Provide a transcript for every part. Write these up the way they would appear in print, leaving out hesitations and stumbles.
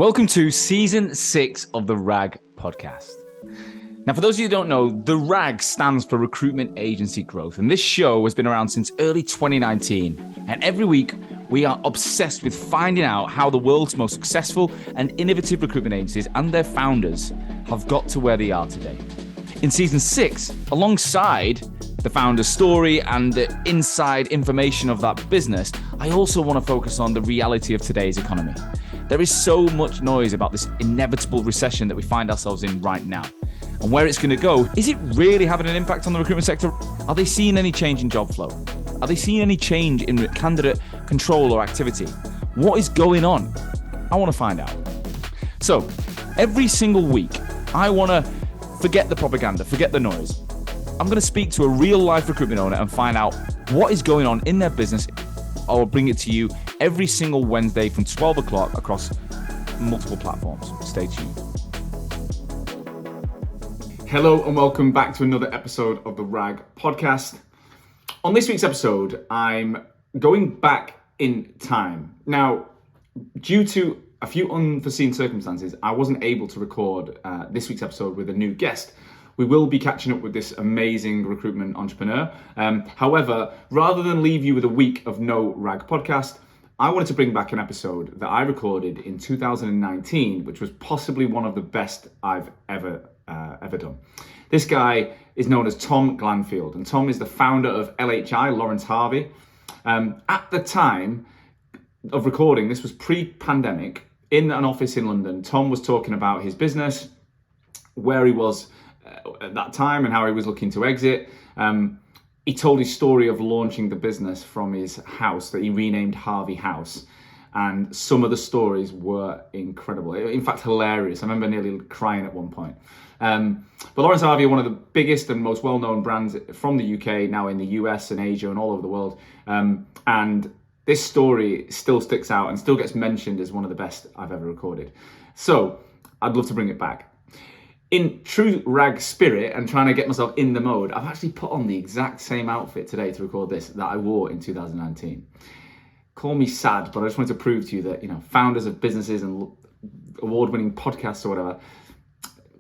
Welcome to Season 6 of the RAG podcast. Now, for those of you who don't know, the RAG stands for Recruitment Agency Growth, and this show has been around since early 2019. And every week, we are obsessed with finding out how the world's most successful and innovative recruitment agencies and their founders have got to where they are today. In Season 6, alongside the founder's story and the inside information of that business, I also want to focus on the reality of today's economy. There is so much noise about this inevitable recession that we find ourselves in right now. And where it's going to go, is it really having an impact on the recruitment sector? Are they seeing any change in job flow? Are they seeing any change in candidate control or activity? What is going on? I want to find out. So, every single week, I want to forget the propaganda, forget the noise. I'm going to speak to a real life recruitment owner and find out what is going on in their business. I will bring it to you every single Wednesday from 12 o'clock across multiple platforms. Stay tuned. Hello and welcome back to another episode of the RAG podcast. On this week's episode, I'm going back in time. Now, due to a few unforeseen circumstances, I wasn't able to record this week's episode with a new guest. We will be catching up with this amazing recruitment entrepreneur. However, rather than leave you with a week of no RAG podcast, I wanted to bring back an episode that I recorded in 2019, which was possibly one of the best I've ever done. This guy is known as Tom Glanfield, and Tom is the founder of LHI, Lawrence Harvey. At the time of recording, this was pre-pandemic, in an office in London, Tom was talking about his business, where he was at that time and how he was looking to exit. He told his story of launching the business from his house that he renamed Harvey House. And some of the stories were incredible. In fact, hilarious. I remember nearly crying at one point. But Lawrence Harvey, one of the biggest and most well-known brands from the UK, now in the US and Asia and all over the world. And this story still sticks out and still gets mentioned as one of the best I've ever recorded. So I'd love to bring it back. In true RAG spirit and trying to get myself in the mode, I've actually put on the exact same outfit today to record this that I wore in 2019. Call me sad, but I just wanted to prove to you that, founders of businesses and award-winning podcasts or whatever,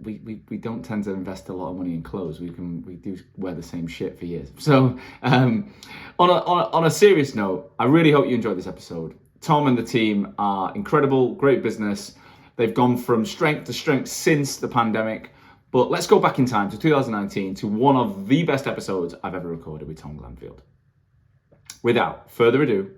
we don't tend to invest a lot of money in clothes. We do wear the same shit for years. So on a serious note, I really hope you enjoyed this episode. Tom and the team are incredible, great business. They've gone from strength to strength since the pandemic. But let's go back in time to 2019 to one of the best episodes I've ever recorded with Tom Glanfield. Without further ado,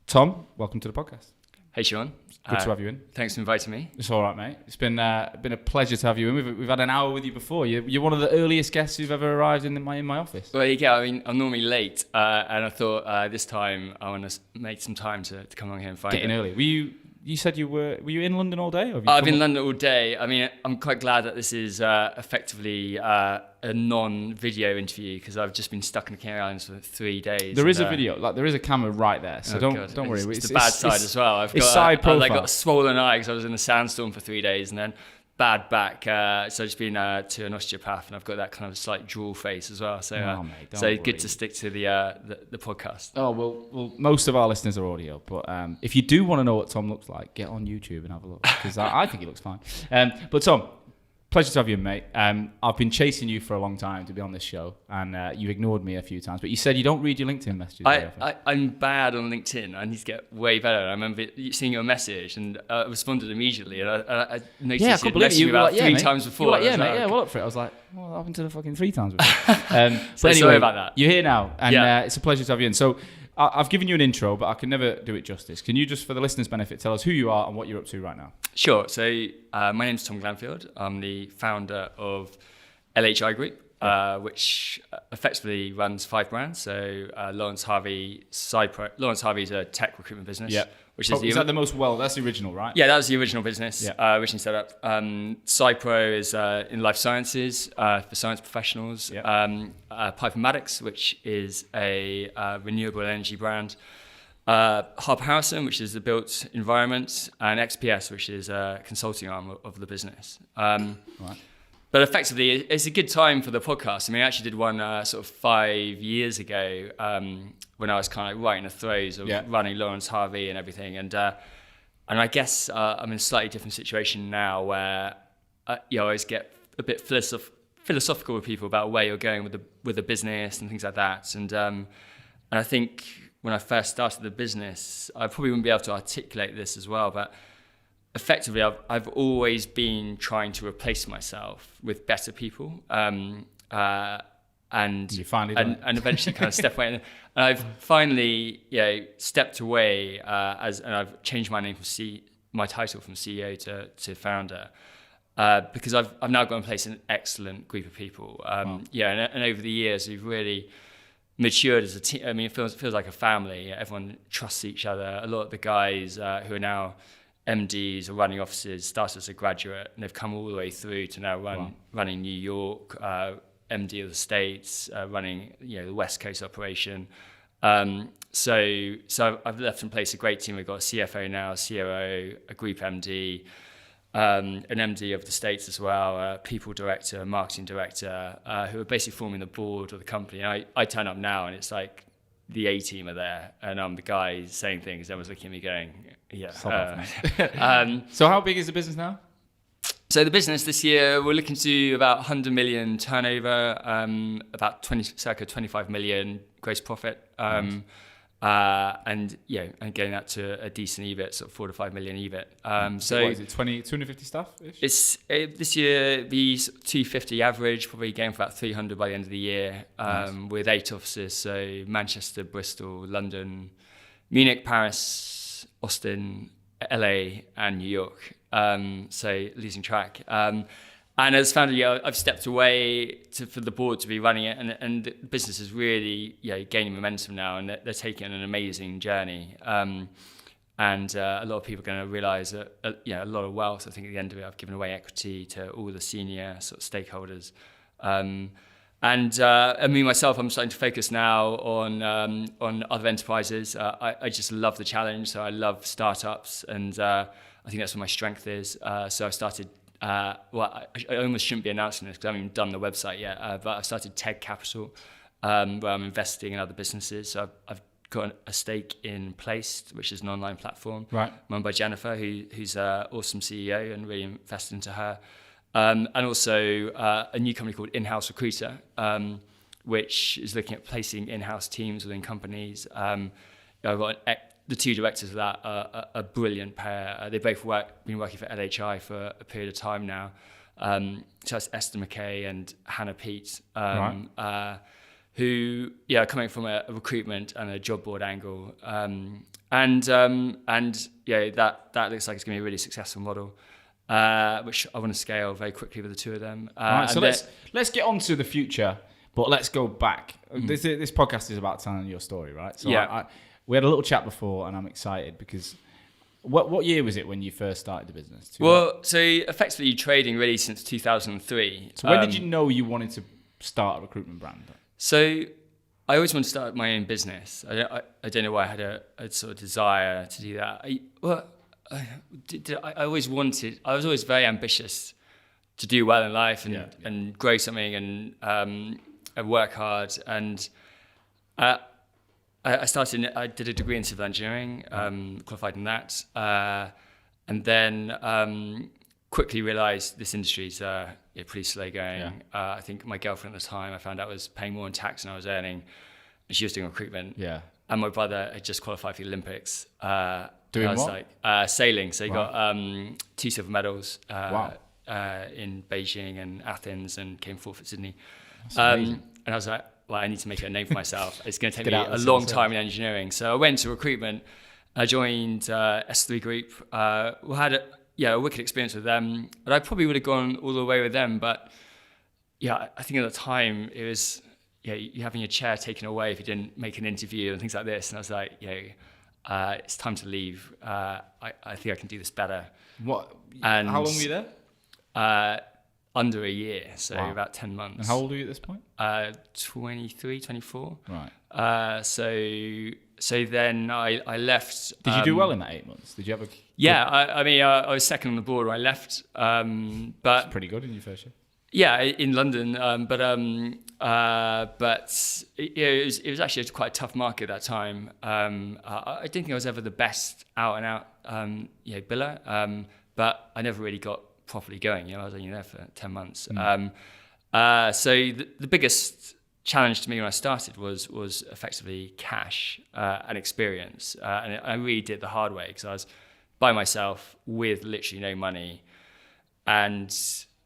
Tom, welcome to the podcast. Hey, Sean. Good to have you in. Thanks for inviting me. It's all right, mate. It's been a pleasure to have you in. We've had an hour with you before. You're one of the earliest guests who've ever arrived in my office. Well, yeah, I mean, I'm normally late, and I thought this time I want to make some time to come on here and find Get in early. You said were you in London all day? Or I've been in London all day. I mean, I'm quite glad that this is effectively a non-video interview because I've just been stuck in the Canary Islands for 3 days. There is a video, there is a camera right there, so don't worry. It's the bad side as well. I've got a swollen eye because I was in a sandstorm for 3 days, and then bad back. So I've just been to an osteopath, and I've got that kind of slight drool face as well. So, mate, good to stick to the podcast. Oh well, most of our listeners are audio, but if you do want to know what Tom looks like, get on YouTube and have a look because I think he looks fine. But Tom, pleasure to have you, mate. I've been chasing you for a long time to be on this show, and you ignored me a few times. But you said you don't read your LinkedIn messages. I'm bad on LinkedIn. I need to get way better. I remember seeing your message, and I responded immediately. And I noticed you'd messaged me about three times before. You were like, mate, well up for it. I was like, well, what happened to the fucking 3 times before? So anyway, sorry about that. You're here now, and it's a pleasure to have you in. So I've given you an intro, but I can never do it justice. Can you just, for the listeners' benefit, tell us who you are and what you're up to right now? Sure. So my name's Tom Glanfield. I'm the founder of LHI Group, which effectively runs 5 brands. So Lawrence Harvey, Lawrence Harvey is a tech recruitment business. Yeah. Which is that the most that's the original, right? Yeah, that was the original business, originally set up. Cypro is in life sciences for science professionals. Pythomatics, which is a renewable energy brand. Harvey House, which is the built environment, and XPS, which is a consulting arm of the business. Right. But effectively, it's a good time for the podcast. I mean, I actually did one sort of 5 years ago when I was kind of right in the throes of running Lawrence Harvey and everything. And I I guess I'm in a slightly different situation now where I always get a bit philosophical with people about where you're going with the business and things like that. And I think when I first started the business, I probably wouldn't be able to articulate this as well, but effectively I've always been trying to replace myself with better people. And you finally and eventually kind of step away. And I've finally stepped away and I've changed my name from my title from CEO to founder. Because I've now got in place an excellent group of people. Wow. And over the years we've really matured as a team. I mean, it feels like a family. Everyone trusts each other. A lot of the guys who are now MDs or running offices started as a graduate, and they've come all the way through to now running New York, MD of the States, running the West Coast operation. So I've left in place a great team. We've got a CFO now, a COO, a group MD. An MD of the States as well, a people director, a marketing director, who are basically forming the board of the company. And I turn up now and it's like the A team are there and I'm the guy saying things. Everyone's looking at me going, So how big is the business now? So the business this year, we're looking to do about 100 million turnover, about circa 25 million gross profit. Nice. And getting that to a decent EBIT, sort of 4 to 5 million EBIT. So what is it, 250 staff-ish? It's this year the 250 average, probably going for about 300 by the end of the year. Nice. With 8 offices, so Manchester, Bristol, London, Munich, Paris, Austin, LA, and New York. So losing track. And as founder, I've stepped away for the board to be running it, and the business is really gaining momentum now, and they're taking an amazing journey. And a lot of people are going to realise that a lot of wealth. I think at the end of it, I've given away equity to all the senior sort of stakeholders. And me myself, I'm starting to focus now on other enterprises. I just love the challenge, so I love startups, and I think that's where my strength is. So I've started. I almost shouldn't be announcing this because I haven't even done the website yet, but I've started Teg Capital, where I'm investing in other businesses. So I've got a stake in Placed, which is an online platform, run by Jennifer, who's an awesome CEO, and really invested into her. And also a new company called In-House Recruiter, which is looking at placing in-house teams within companies. I've got the two directors of that are a brilliant pair. They both been working for LHI for a period of time now. So that's Esther McKay and Hannah Pete, who coming from a recruitment and a job board angle. That looks like it's going to be a really successful model, which I want to scale very quickly with the two of them. So let's get on to the future, but let's go back. This podcast is about telling your story, right? So we had a little chat before, and I'm excited because what year was it when you first started the business? So effectively trading really since 2003. So when did you know you wanted to start a recruitment brand? So I always wanted to start my own business. I don't know why I had a sort of desire to do that. I was always very ambitious to do well in life and grow something and work hard. And I did a degree in civil engineering, qualified in that, and then quickly realised this industry's pretty slow going. Yeah. I think my girlfriend at the time, I found out, was paying more in tax than I was earning, and she was doing recruitment. Yeah. And my brother had just qualified for the Olympics. Doing what? Like sailing. So he got 2 silver medals in Beijing and Athens, and came 4th at Sydney. And I was like, I need to make a name for myself. It's going to take me a long time in engineering. So I went to recruitment. I joined S3 Group. We had a wicked experience with them. But I probably would have gone all the way with them. But I think at the time it was you having your chair taken away if you didn't make an interview and things like this. And I was like, it's time to leave. I think I can do this better. What? And how long were you there? Under a year, so about 10 months. And how old are you at this point? 23, 24. Right. So then I left. Did you do well in that 8 months? Did you have a... Yeah, I was second on the board when I left. But that's pretty good in your first year. Yeah, in London. But it was actually quite a tough market at that time. I didn't think I was ever the best out and out biller, but I never really got properly going. I was only there for 10 months. So the biggest challenge to me when I started was effectively cash and experience, and I really did the hard way because I was by myself with literally no money, and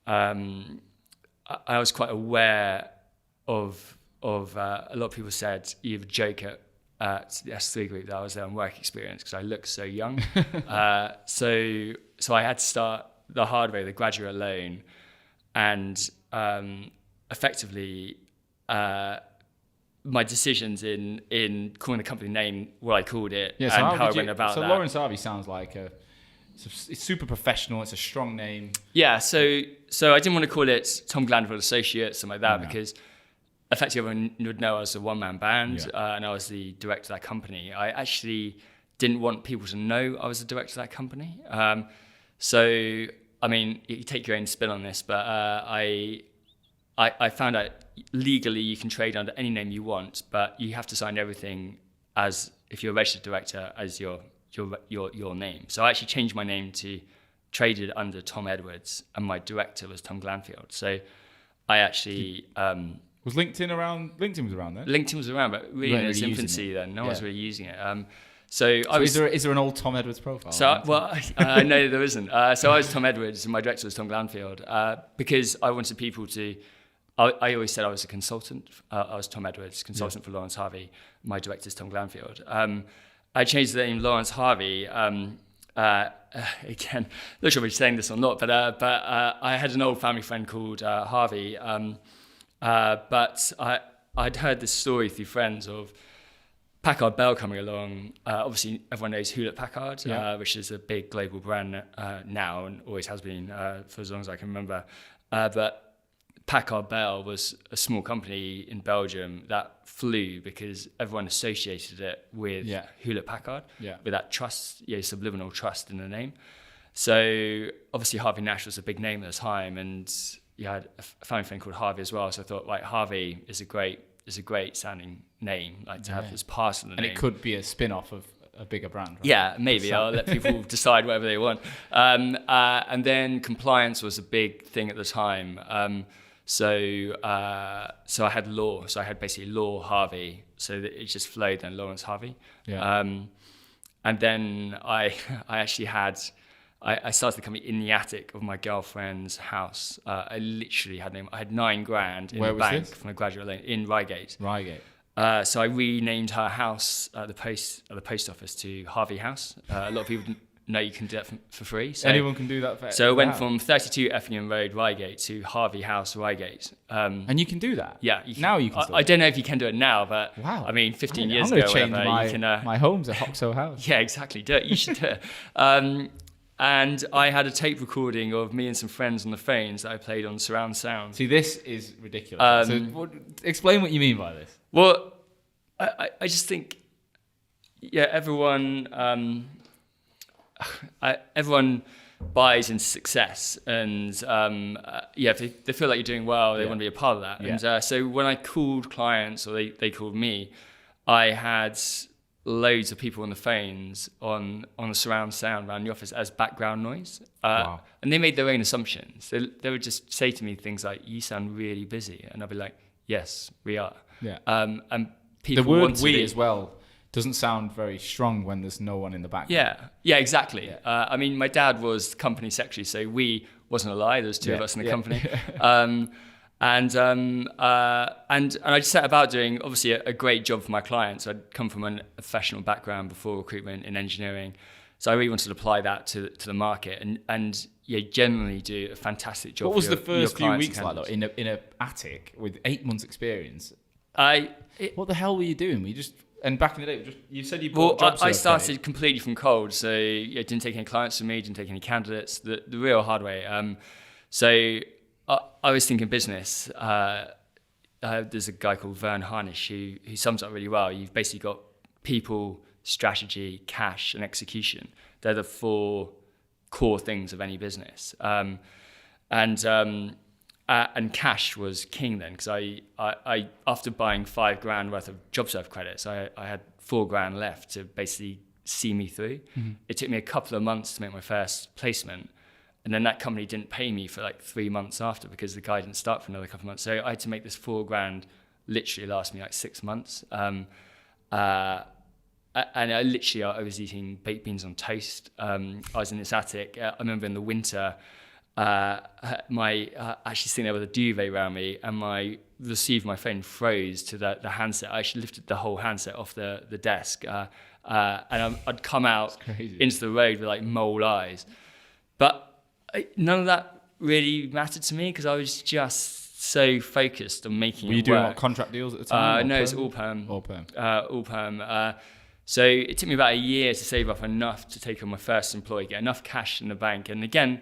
I was quite aware of a lot of people said you have a joke at the S3 group that I was there on work experience because I looked so young. So I had to start the hard way, the graduate loan, and effectively my decisions in calling the company name, what I called it, and how I went about that. So Lawrence Harvey sounds like it's super professional. It's a strong name. Yeah. So I didn't want to call it Tom Glanfield Associates, something like that, because effectively everyone would know I was a one-man band, and I was the director of that company. I actually didn't want people to know I was the director of that company. So, I mean, you take your own spin on this, but I found out legally you can trade under any name you want, but you have to sign everything as, if you're a registered director, as your name. So I actually changed my name to traded under Tom Edwards, and my director was Tom Glanfield. So I actually... was LinkedIn around? LinkedIn was around then? LinkedIn was around, but really in its infancy then. No one was really using it. So is there an old Tom Edwards profile? So, I know there isn't. So I was Tom Edwards, and my director was Tom Glanfield, because I wanted people to... I always said I was a consultant. I was Tom Edwards, consultant for Lawrence Harvey. My director is Tom Glanfield. I changed the name Lawrence Harvey. Again, not sure if I'm saying this or not, but I had an old family friend called Harvey. But I'd heard this story through friends of Packard Bell coming along. Obviously, everyone knows Hewlett-Packard, which is a big global brand now and always has been for as long as I can remember. But Packard Bell was a small company in Belgium that flew because everyone associated it with Hewlett-Packard, with that trust, subliminal trust in the name. So obviously Harvey Nash was a big name at the time, and you had a family friend called Harvey as well. So I thought, like, Harvey is a great sounding name, like to have as part of the name. And it could be a spin-off of a bigger brand, right? Yeah, maybe. I'll let people decide whatever they want. And then compliance was a big thing at the time. So I had law. So I had basically Law Harvey. So that it just flowed then Lawrence Harvey. Yeah. And then I actually had... I started the company in the attic of my girlfriend's house. I literally had I had $9,000 in the bank from a graduate loan in Reigate. So I renamed her house at the post office to Harvey House. A lot of people know you can do that for free. So, anyone can do that. So it went from 32 Effingham Road, Reigate, to Harvey House, Reigate. And you can do that. Yeah. Now you can. I don't know if you can do it now, but wow. I mean, 15 years ago, my home's at Hoxo House. Yeah, exactly. Do it. You should do it. And I had a tape recording of me and some friends on the phones that I played on surround sound. See, this is ridiculous. Explain what you mean by this. Well, I just think, everyone buys into success, and if they feel like you're doing well, they want to be a part of that. Yeah. And so when I called clients, or they called me, I had loads of people on the phones on the surround sound around the office as background noise. Wow. And they made their own assumptions. They would just say to me things like, "You sound really busy," and I'd be like, "Yes, we are." Yeah. And people the word "we" as well doesn't sound very strong when there's no one in the background. Yeah, exactly. Yeah. I mean, my dad was company secretary, so "we" wasn't a lie. There was two of us in the company. And I just set about doing, obviously, a great job for my clients. I'd come from a professional background before recruitment in engineering, so I really wanted to apply that to the market and generally do a fantastic job. What was the first few weeks like, though, in a attic with 8 months experience? What the hell were you doing? Were you just... And back in the day, you said you bought a job I started completely from cold, so didn't take any clients from me, didn't take any candidates, the real hard way. So I was thinking business. There's a guy called Vern Harnish who sums up really well. You've basically got people, strategy, cash, and execution. They're the 4 core things of any business. And cash was king then, because I after buying $5,000 worth of JobServe credits, I had $4,000 left to basically see me through. It took me a couple of months to make my first placement. And then that company didn't pay me for like 3 months after because the guy didn't start for another couple of months. So I had to make this $4,000 literally last me like 6 months. And I was eating baked beans on toast. I was in this attic. I remember in the winter, actually sitting there with a duvet around me, and my receiver, my phone froze to the handset. I actually lifted the whole handset off the desk, and I'd come out into the road with like mole eyes. But none of that really mattered to me because I was just so focused on making it work. Were you doing contract deals at the time? No, it's all perm. All perm. All perm. So it took me about a year to save up enough to take on my first employee, get enough cash in the bank. And again,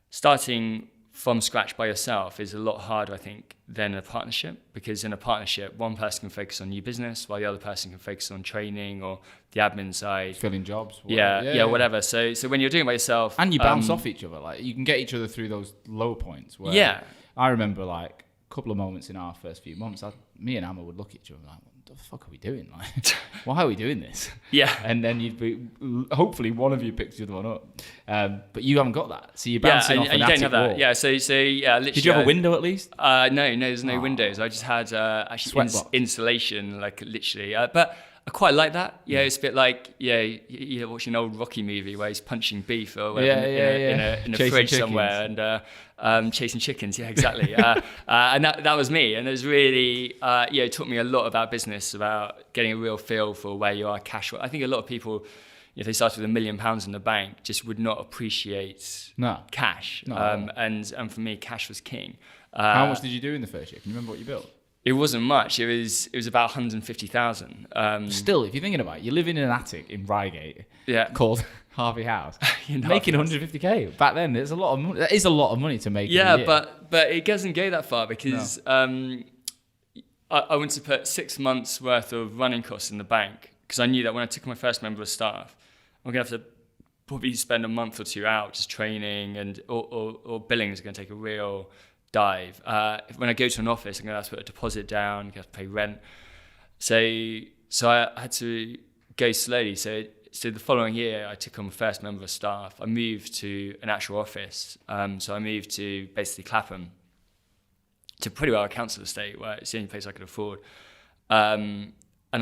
starting from scratch by yourself is a lot harder, I think, than a partnership, because in a partnership, one person can focus on new business while the other person can focus on training or the admin side. Filling jobs. Whatever. Whatever. So when you're doing it by yourself... And you bounce off each other. Like you can get each other through those low points. Where I remember like a couple of moments in our first few months, me and Amma would look at each other like, what the fuck are we doing? Like, why are we doing this? Yeah. And then hopefully one of you picks the other one up. But you haven't got that. So you're bouncing off an attic wall. Yeah, so literally... Did you have a window at least? No, there's no windows. I just had insulation, like literally. But I quite like that. Yeah, it's a bit like, you're watching an old Rocky movie where he's punching beef or whatever in a fridge chickens somewhere and chasing chickens. Yeah, exactly. And that was me. And it was really, it taught me a lot about business, about getting a real feel for where you are cash. I think a lot of people, if they started with £1 million in the bank, just would not appreciate cash. And for me, cash was king. How much did you do in the first year? Can you remember what you built? It wasn't much. It was about 150,000. Still, if you're thinking about it, you're living in an attic in Reigate, called Harvey House, making 150k. Back then, there's a lot of money. That is a lot of money to make. Yeah, in a year. But it doesn't go that far because I wanted to put 6 months worth of running costs in the bank because I knew that when I took my first member of staff, I'm gonna have to probably spend a month or two out just training or billing is going to take a real dive. When I go to an office, I'm going to have to put a deposit down, I'm going to have to pay rent. So I had to go slowly. So the following year, I took on my first member of staff. I moved to an actual office. So I moved to basically Clapham, to pretty well a council estate where it's the only place I could afford. And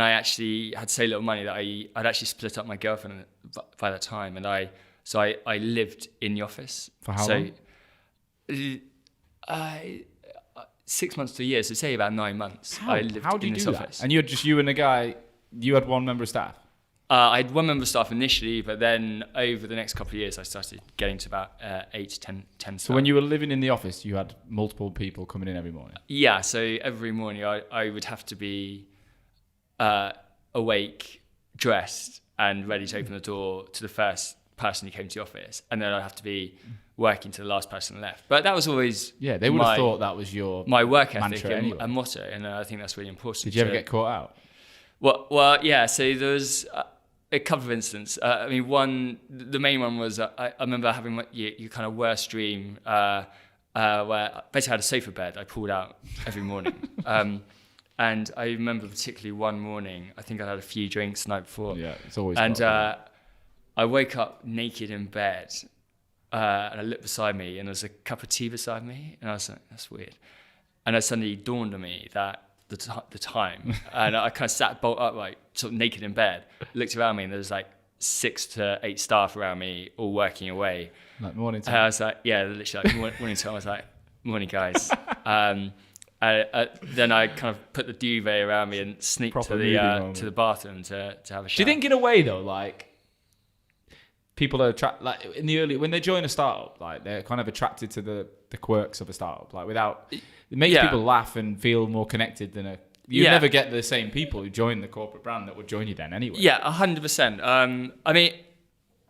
I actually had so little money that I'd actually split up my girlfriend by that time. And I lived in the office. For how long? 6 months to a year, so say about 9 months. I lived in this office. And you're just you and a guy. You had one member of staff. I had one member of staff initially, but then over the next couple of years, I started getting to about 8 to 10 staff. So when you were living in the office, you had multiple people coming in every morning. Yeah, so every morning I would have to be awake, dressed, and ready to open the door to the first person who came to the office, and then I'd have to be working to the last person left. But that was always they would have thought that was my work ethic and motto, and I think that's really important. Did you ever get caught out? Well, yeah. So there was a couple of incidents. The main one was I remember having your kind of worst dream where I basically had a sofa bed I pulled out every morning. And I remember particularly one morning, I think I had a few drinks the night before. Yeah, it's always. And I woke up naked in bed, and I looked beside me, and there was a cup of tea beside me, and I was like, that's weird. And it suddenly dawned on me that the time, and I kind of sat bolt upright, sort of naked in bed, looked around me, and there was like 6 to 8 staff around me, all working away. Like morning time. And I was like, literally like morning time. I was like, morning guys. Then I kind of put the duvet around me and sneaked to the bathroom to have a shower. Do you think in a way though, like people are like in the early when they join a startup, like they're kind of attracted to the quirks of a startup, like it makes people laugh and feel more connected than you never get the same people who join the corporate brand that would join you then anyway. Yeah, 100%.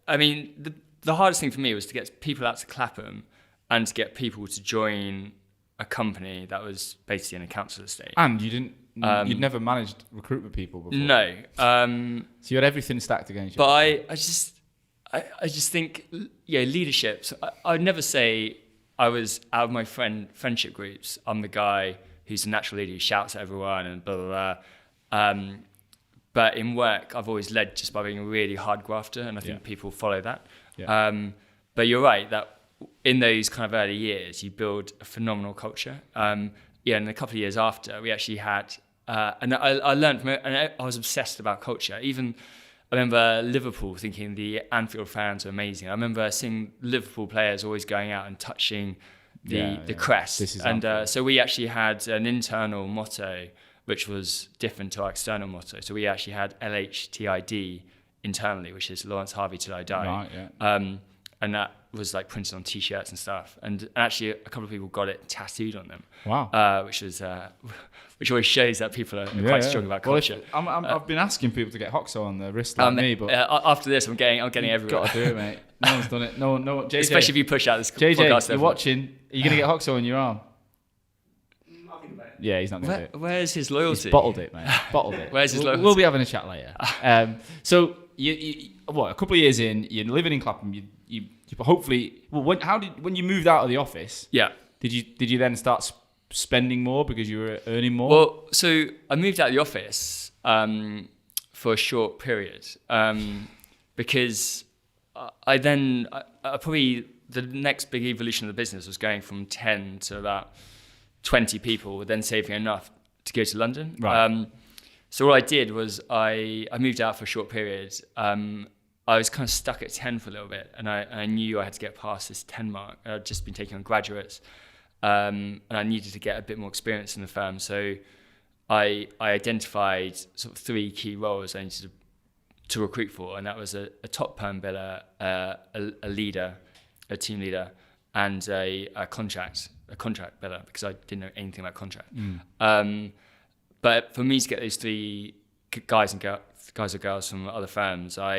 I mean, the hardest thing for me was to get people out to Clapham and to get people to join a company that was basically in a council estate. And you'd never managed recruitment people before. No. So you had everything stacked against you. But I just think, leadership. So I'd never say I was out of my friendship groups. I'm the guy who's a natural leader who shouts at everyone and blah, blah, blah. But in work, I've always led just by being a really hard grafter, and I think people follow that. Yeah. But you're right that in those kind of early years, you build a phenomenal culture. And a couple of years after, we actually had, and I learned from it, and I was obsessed about culture. Even I remember Liverpool thinking the Anfield fans are amazing. I remember seeing Liverpool players always going out and touching the crest. So we actually had an internal motto which was different to our external motto. So we actually had LHTID internally, which is Lawrence Harvey till I die. Right, yeah. And that was like printed on T-shirts and stuff. And actually, a couple of people got it tattooed on them. Wow. Which always shows that people are quite strong about culture. I've been asking people to get Hoxo on the wrist like me, but after this, I'm getting everywhere. Got to do it, mate. No one's done it. No, JJ, especially if you push out this JJ, podcast. You're watching. Are you going to get Hoxo on your arm? Yeah, he's not going to do it. Where's his loyalty? He's bottled it, mate. Bottled it. Where's his loyalty? We'll be having a chat later. So you a couple of years in, you're living in Clapham. You hopefully. Well, when you moved out of the office? Yeah. Did you then start spending more because you were earning more? Well, so I moved out of the office for a short period because I probably the next big evolution of the business was going from 10 to about 20 people, then saving enough to go to London. Right. So what I did was I moved out for a short period. I was kind of stuck at 10 for a little bit, and I knew I had to get past this 10 mark. I'd just been taking on graduates, and I needed to get a bit more experience in the firm. So I identified sort of 3 key roles I needed to recruit for, and that was a top perm biller, a leader, a team leader, and a contract biller, because I didn't know anything about contract. But for me to get those 3 guys or girls from other firms, I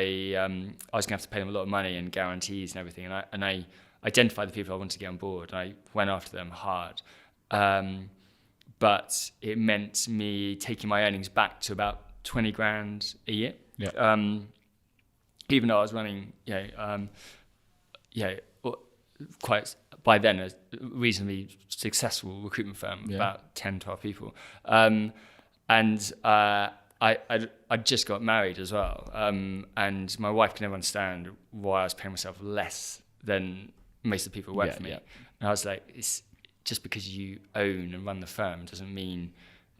was going to have to pay them a lot of money and guarantees and everything. And I identified the people I wanted to get on board. And I went after them hard. But it meant me taking my earnings back to about 20 grand a year. Yeah. Even though I was running, quite by then a reasonably successful recruitment firm, about 10, 12 people. I just got married as well, and my wife could never understand why I was paying myself less than most of the people who work for me. Yeah. And I was like, it's just because you own and run the firm doesn't mean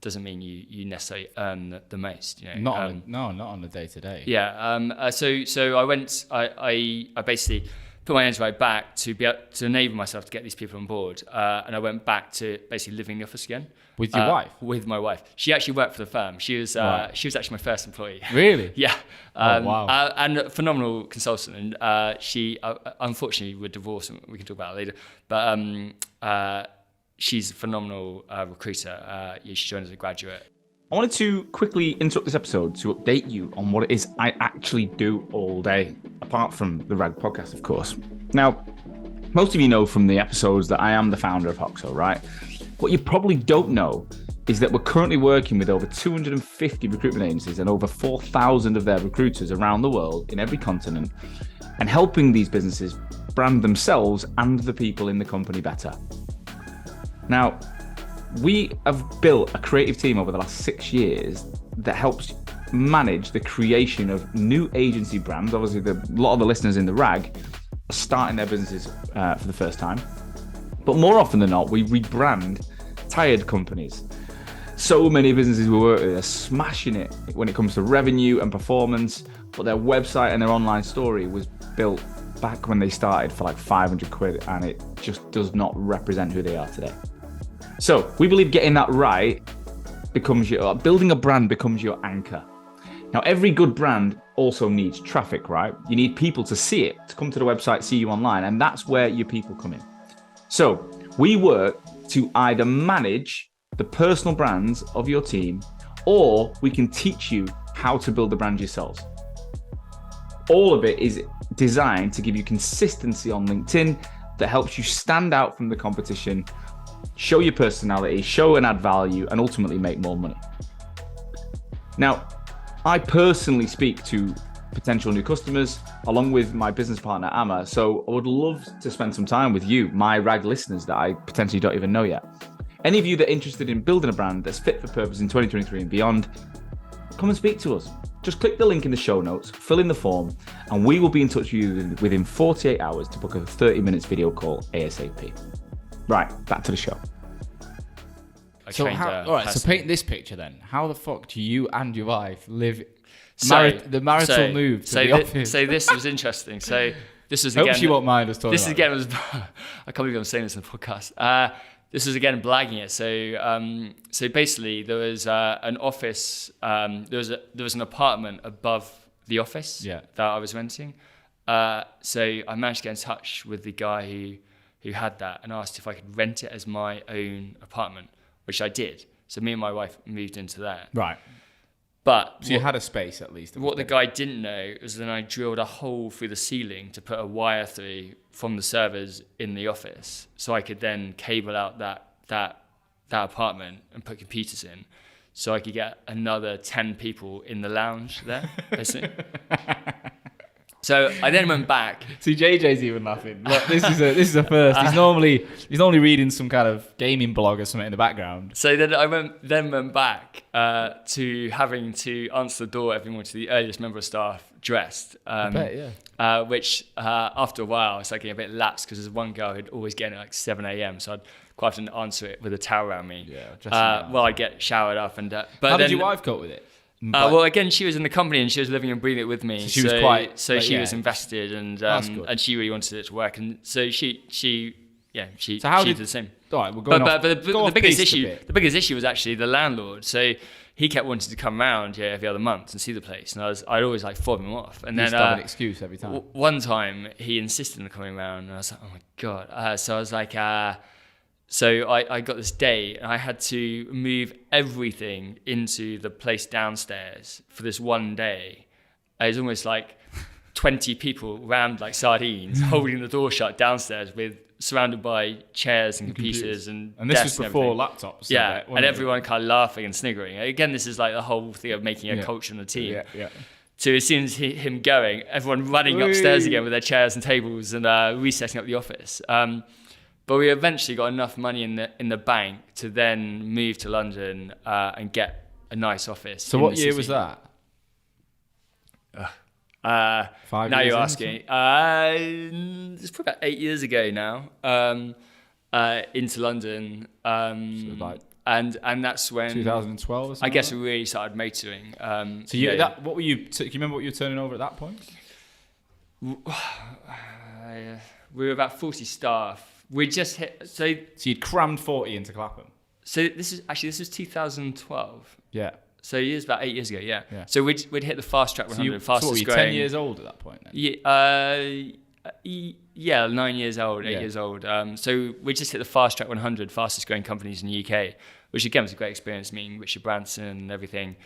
you necessarily earn the most. You know? Not on the day to day. Yeah. So I went. I basically put my hands right back to be able to enable myself to get these people on board, and I went back to basically living in the office again. With your wife? With my wife. She actually worked for the firm. She was actually my first employee. Really? Yeah. Wow. And a phenomenal consultant. And she, unfortunately, we're divorced, and we can talk about it later. But she's a phenomenal recruiter. She joined as a graduate. I wanted to quickly interrupt this episode to update you on what it is I actually do all day, apart from the RAG podcast, of course. Now, most of you know from the episodes that I am the founder of Hoxo, right? What you probably don't know is that we're currently working with over 250 recruitment agencies and over 4,000 of their recruiters around the world in every continent, and helping these businesses brand themselves and the people in the company better. Now, we have built a creative team over the last 6 years that helps manage the creation of new agency brands. Obviously, a lot of the listeners in the RAG are starting their businesses for the first time. But more often than not, we rebrand tired companies. So many businesses we work with are smashing it when it comes to revenue and performance, but their website and their online story was built back when they started for like 500 quid, and it just does not represent who they are today. So we believe getting that right building a brand becomes your anchor. Now, every good brand also needs traffic, right? You need people to see it, to come to the website, see you online, and that's where your people come in. So we work to either manage the personal brands of your team, or we can teach you how to build the brand yourselves. All of it is designed to give you consistency on LinkedIn that helps you stand out from the competition, show your personality, show and add value, and ultimately make more money. Now, I personally speak to potential new customers along with my business partner, Amma. So I would love to spend some time with you, my RAG listeners that I potentially don't even know yet. Any of you that are interested in building a brand that's fit for purpose in 2023 and beyond, come and speak to us. Just click the link in the show notes, fill in the form, and we will be in touch with you within 48 hours to book a 30 minutes video call ASAP. Right, back to the show. So paint this picture then. How the fuck do you and your wife live the marital move to the office? So this was interesting. So this was again... Hope she won't mind us talking This about again was... I can't believe I'm saying this in the podcast. This was again blagging it. So basically there was an office, there was an apartment above the office that I was renting. So I managed to get in touch with the guy who had that and asked if I could rent it as my own apartment, which I did. So me and my wife moved into that. Right. But so you had a space at least. What the guy didn't know was that I drilled a hole through the ceiling to put a wire through from the servers in the office, so I could then cable out that apartment and put computers in, so I could get another 10 people in the lounge there. So I then went back. See, JJ's even laughing. Look, this is a first. He's normally reading some kind of gaming blog or something in the background. So then I went back to having to answer the door every morning to the earliest member of staff dressed. I bet, yeah. Which after a while, it's like getting a bit lapsed because there's one girl who'd always get in at like 7 a.m. So I'd quite often answer it with a towel around me. Yeah. Well, I'd get showered up and. But how then, did your wife cope with it? Well, again, she was in the company and she was living and breathing it with me. So she was quite. She was invested and she really wanted it to work, and so she did the same. All right, we're going but the biggest issue was actually the landlord. So he kept wanting to come round every other month and see the place, and I'd always like fob him off. And then have an excuse every time. One time he insisted on coming round, and I was like, oh my god. So I was like. So I got this day and I had to move everything into the place downstairs for this one day. It was almost like 20 people rammed like sardines, holding the door shut downstairs surrounded by chairs and computers and this was before laptops. Yeah, and everyone kind of laughing and sniggering. Again, this is like the whole thing of making a culture in the team. Yeah. So as soon as him going, everyone running upstairs again with their chairs and tables and resetting up the office. But we eventually got enough money in the bank to then move to London and get a nice office. So what year was that? 5 now you're asking. It's probably about 8 years ago now. Into London, and that's when 2012. Or something I guess we really started motoring. What were you? Do you remember what you were turning over at that point? We were about 40 staff. We just hit. So you'd crammed 40 into Clapham. So this was 2012. Yeah. So it was about 8 years ago. Yeah. So we'd hit the fast track 100. So were you 10 years old at that point then? Yeah. 9 years old, 8 years old. So we just hit the fast track 100 fastest growing companies in the UK, which again was a great experience, meeting Richard Branson and everything.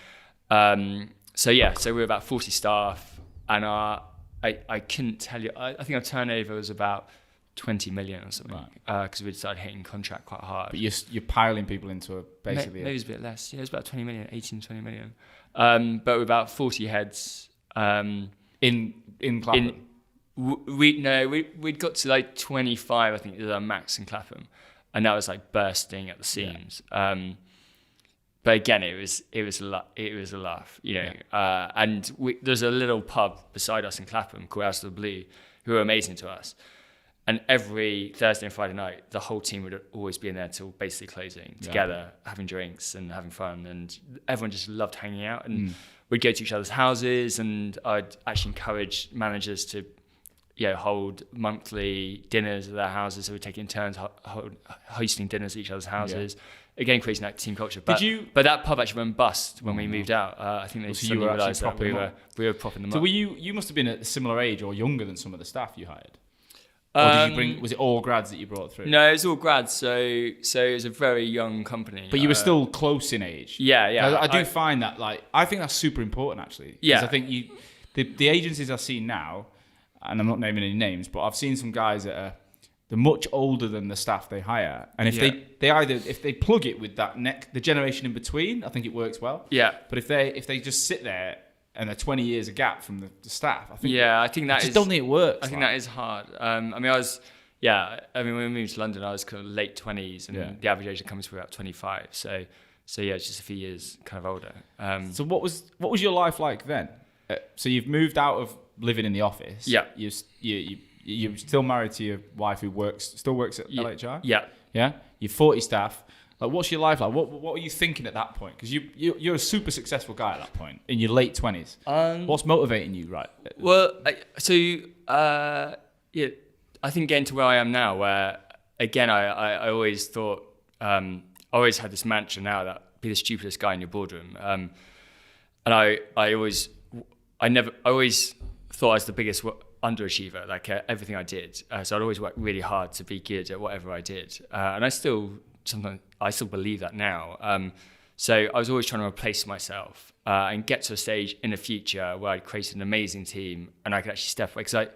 So we were about 40 staff, and I couldn't tell you. I think our turnover was about 20 million or something, because we'd started hitting contract quite hard. But you're piling people into basically... Maybe it was a bit less. Yeah, it was about 20 million, 18, 20 million. But with about 40 heads. In Clapham? We'd got to like 25, I think, was our max in Clapham. And that was like bursting at the seams. Yeah. But again, it was a laugh, you know. Yeah. And there's a little pub beside us in Clapham called Out of the Blue, who were amazing to us. And every Thursday and Friday night, the whole team would always be in there till basically closing, together, having drinks and having fun. And everyone just loved hanging out. And we'd go to each other's houses, and I'd actually encourage managers to, hold monthly dinners at their houses. So we'd take in turns hosting dinners at each other's houses. Yeah. Again, creating that team culture. But that pub actually went bust when we moved out. I think they suddenly realised that we were propping them up. So you must have been at a similar age or younger than some of the staff you hired? Or did you bring? Was it all grads that you brought through? No, it was all grads. So it was a very young company. But you were still close in age. Yeah. I do find that I think that's super important actually. Yeah. I think the agencies I've seen now, and I'm not naming any names, but I've seen some guys that they're much older than the staff they hire, and if they plug it with the generation in between, I think it works well. Yeah. But if they just sit there and they're 20 years a gap from the staff, I think I don't think it works. I think that is hard. When we moved to London, I was kind of late 20s, and the average age of companies were about 25. So So yeah, it's just a few years kind of older. So what was your life like then? So you've moved out of living in the office. Yeah. You're still married to your wife who still works at LHI? Yeah. Yeah? You're 40 staff. Like, what's your life like? What were you thinking at that point? Because you're a super successful guy at that point, in your late 20s. What's motivating you, right? Well, I think getting to where I am now, where, again, I always thought, I always had this mantra now that be the stupidest guy in your boardroom. And I always thought I was the biggest underachiever, like everything I did. So I'd always work really hard to be good at whatever I did. And I still believe that now. So I was always trying to replace myself and get to a stage in the future where I'd create an amazing team and I could actually step away. Because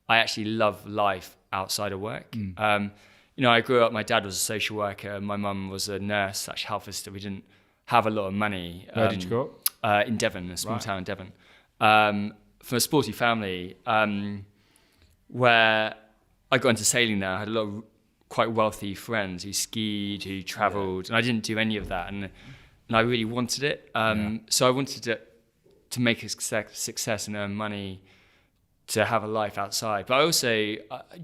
I actually love life outside of work. I grew up, my dad was a social worker, my mum was a nurse, health visitor. We didn't have a lot of money. Where did you grow up? In Devon, a small town in Devon. From a sporty family, where I got into sailing there. I had a lot of quite wealthy friends who skied, who travelled, and I didn't do any of that. And I really wanted it. So I wanted to make a success and earn money to have a life outside. But I also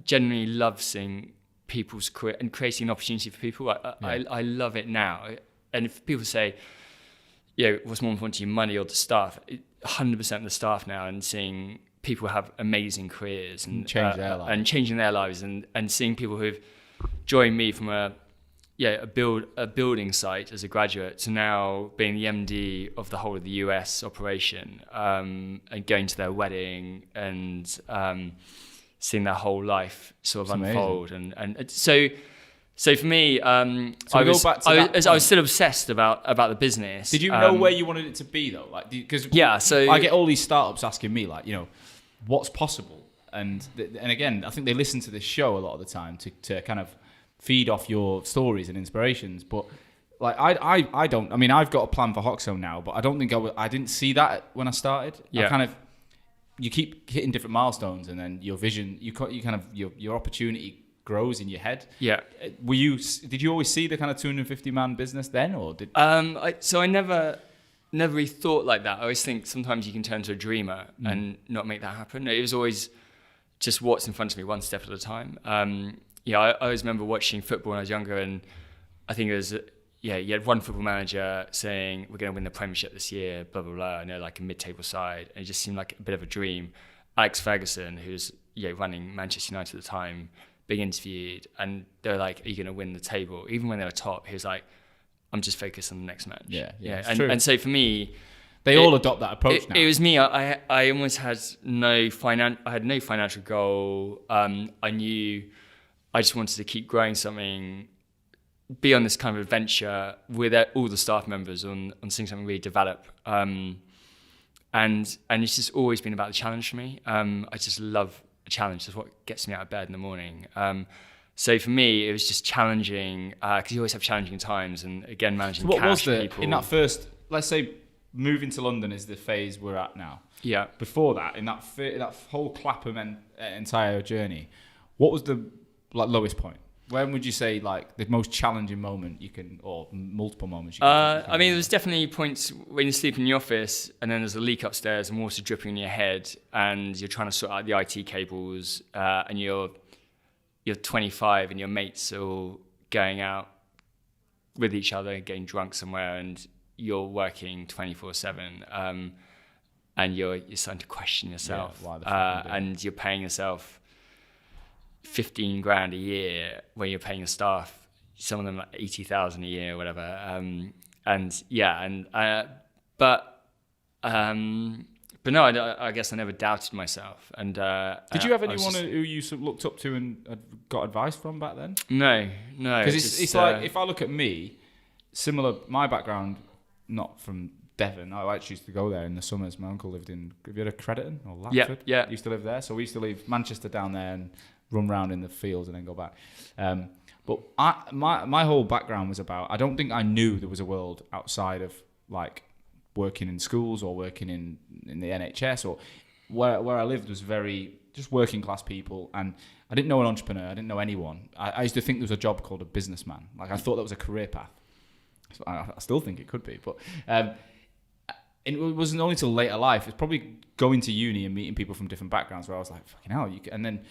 genuinely love seeing people's career and creating an opportunity for people. I love it now. And if people say, what's more important to you, money or the staff? 100% the staff now, and seeing people have amazing careers and changing their lives, and seeing people who've joined me from a building site as a graduate to now being the MD of the whole of the US operation, and going to their wedding and seeing their whole life sort of unfold. And so for me, I was still obsessed about the business. Did you know where you wanted it to be though? Like, because I get all these startups asking me, like, what's possible? And again, I think they listen to this show a lot of the time to kind of feed off your stories and inspirations. But like, I don't. I mean, I've got a plan for Hoxo now, but I don't think I didn't see that when I started. Yeah. You keep hitting different milestones, and then your vision, your opportunity grows in your head. Yeah. Did you always see the kind of 250 man business then, or did? So I never really thought like that. I always think sometimes you can turn to a dreamer and not make that happen. It was always just what's in front of me, one step at a time. I always remember watching football when I was younger, and I think it was, you had one football manager saying, we're going to win the Premiership this year, blah, blah, blah. I know, like a mid-table side. And it just seemed like a bit of a dream. Alex Ferguson, who's running Manchester United at the time, being interviewed, and they're like, are you going to win the table? Even when they were top, he was like, I'm just focused on the next match. And so for me, they all adopt that approach now. It was me. I almost had no financial goal. I knew I just wanted to keep growing something, be on this kind of adventure with all the staff members on seeing something really develop. And it's just always been about the challenge for me. I just love a challenge. That's what gets me out of bed in the morning. So for me, it was just challenging, because you always have challenging times, and again, managing cash. What was people. In that first, let's say, moving to London is the phase we're at now. Yeah. Before that, in that whole Clapham entire journey, what was the lowest point? When would you say the most challenging moment you can, or multiple moments you can? I mean, there's definitely points when you sleep in the office and then there's a leak upstairs and water dripping in your head, and you're trying to sort out the IT cables, and you're 25 and your mates are all going out with each other, getting drunk somewhere, and you're working 24/7, and you're starting to question yourself, and you're paying yourself 15 grand a year when you're paying your staff, some of them like 80,000 a year or whatever. But no, I guess I never doubted myself. And did you have anyone who you looked up to and got advice from back then? No. Because it's like, if I look at me, similar, my background, not from Devon. I actually used to go there in the summers. My uncle lived in, have you heard of Crediton or Latford? Yeah. Used to live there. So we used to leave Manchester down there and run around in the fields and then go back. But my whole background was about, I don't think I knew there was a world outside of working in schools or working in the NHS, or where I lived was very just working class people, and I didn't know an entrepreneur. I didn't know anyone. I used to think there was a job called a businessman. I thought that was a career path. I still think it could be, but it wasn't only till later life. It's probably going to uni and meeting people from different backgrounds where I was like, fucking hell. And then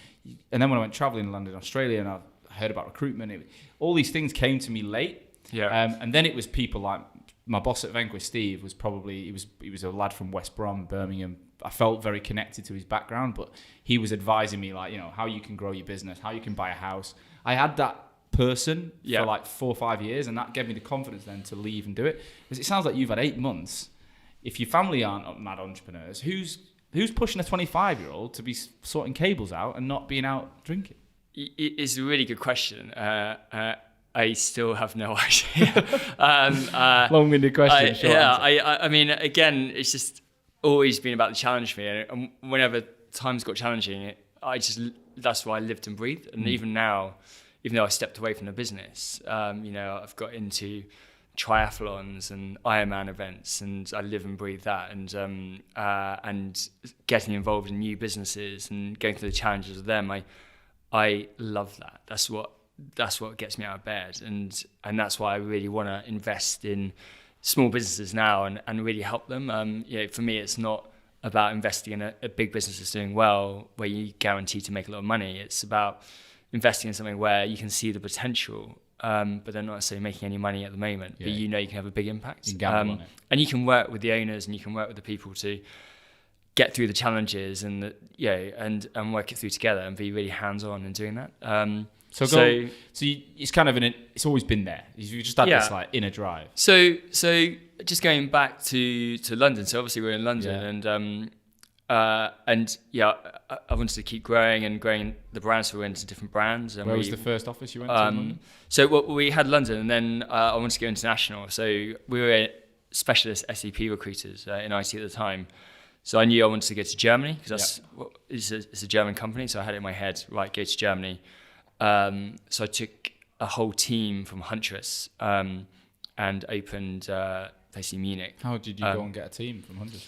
when I went traveling in London, Australia, and I heard about recruitment, all these things came to me late. Yeah. And then it was people like my boss at Vanquish, Steve, was probably, he was a lad from West Brom, Birmingham. I felt very connected to his background, but he was advising me like, how you can grow your business, how you can buy a house. I had that person for like 4 or 5 years, and that gave me the confidence then to leave and do it. Because it sounds like you've had 8 months. If your family aren't mad entrepreneurs, who's pushing a 25-year-old to be sorting cables out and not being out drinking? It's a really good question. I still have no idea. Long-winded question. Short answer. I mean, again, it's just always been about the challenge for me. And whenever times got challenging, that's why I lived and breathed. And even now, even though I stepped away from the business, I've got into triathlons and Ironman events, and I live and breathe that. And getting involved in new businesses and going through the challenges of them, I love that. That's what gets me out of bed, and that's why I really want to invest in small businesses now and really help them. For me, it's not about investing in a big business that's doing well, where you guarantee to make a lot of money. It's about investing in something where you can see the potential, but they're not necessarily making any money at the moment. Yeah. But you can have a big impact. You can gamble on it. And you can work with the owners, and you can work with the people to get through the challenges and work it through together and be really hands-on in doing that. It's kind of it's always been there. You just had this like inner drive. So just going back to London. So obviously we're in London, I wanted to keep growing the brands. So we went into different brands. And Where was the first office you went to in London? So we had London, and then I wanted to go international. So we were specialist SEP recruiters in IT at the time. So I knew I wanted to go to Germany because it's a German company. So I had it in my head, right, go to Germany. So I took a whole team from Huntress and opened basically Munich. How did you go and get a team from Huntress?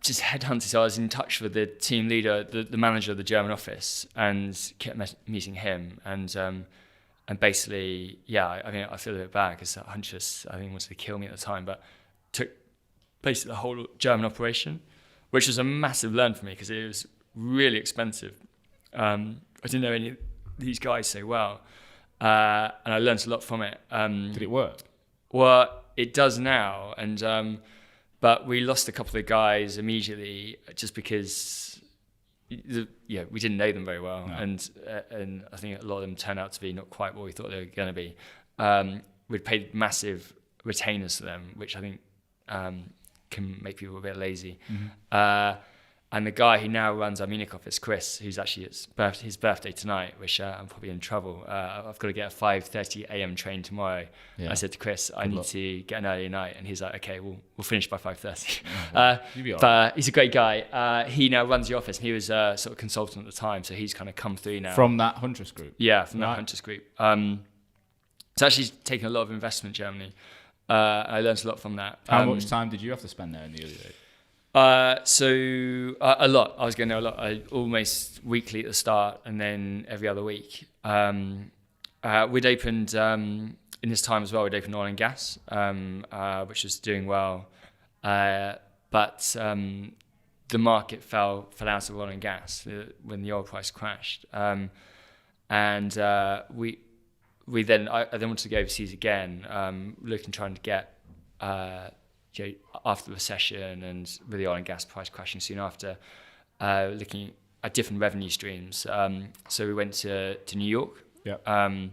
Just headhunted. So I was in touch with the team leader, the manager of the German office, and kept meeting him. And basically, I feel a bit bad because Huntress, I think, wanted to kill me at the time, but took basically the whole German operation, which was a massive learn for me because it was really expensive. I didn't know any of these guys so well, and I learned a lot from it. Did it work? Well, it does now, but we lost a couple of guys immediately just because we didn't know them very well, no. And I think a lot of them turned out to be not quite what we thought they were going to be. We'd paid massive retainers to them, which I think can make people a bit lazy. Mm-hmm. And the guy who now runs our Munich office, Chris, who's actually his birthday tonight, which I'm probably in trouble. I've got to get a 5:30 a.m. train tomorrow. Yeah. I said to Chris, I need to get an early night, and he's like, okay, we'll finish by 5:30. But he's a great guy. He now runs the office, and he was a sort of consultant at the time, so he's kind of come through now. From that Huntress group? Yeah, from that Huntress group. It's actually taken a lot of investment in Germany. I learned a lot from that. How much time did you have to spend there in the early days? A lot. I was going there a lot. Almost weekly at the start, and then every other week. We'd opened in this time as well. We'd opened oil and gas, which was doing well, but the market fell out of oil and gas when the oil price crashed, and we then wanted to go overseas again, trying to get. After the recession and with the oil and gas price crashing soon after, looking at different revenue streams. So we went to New York, and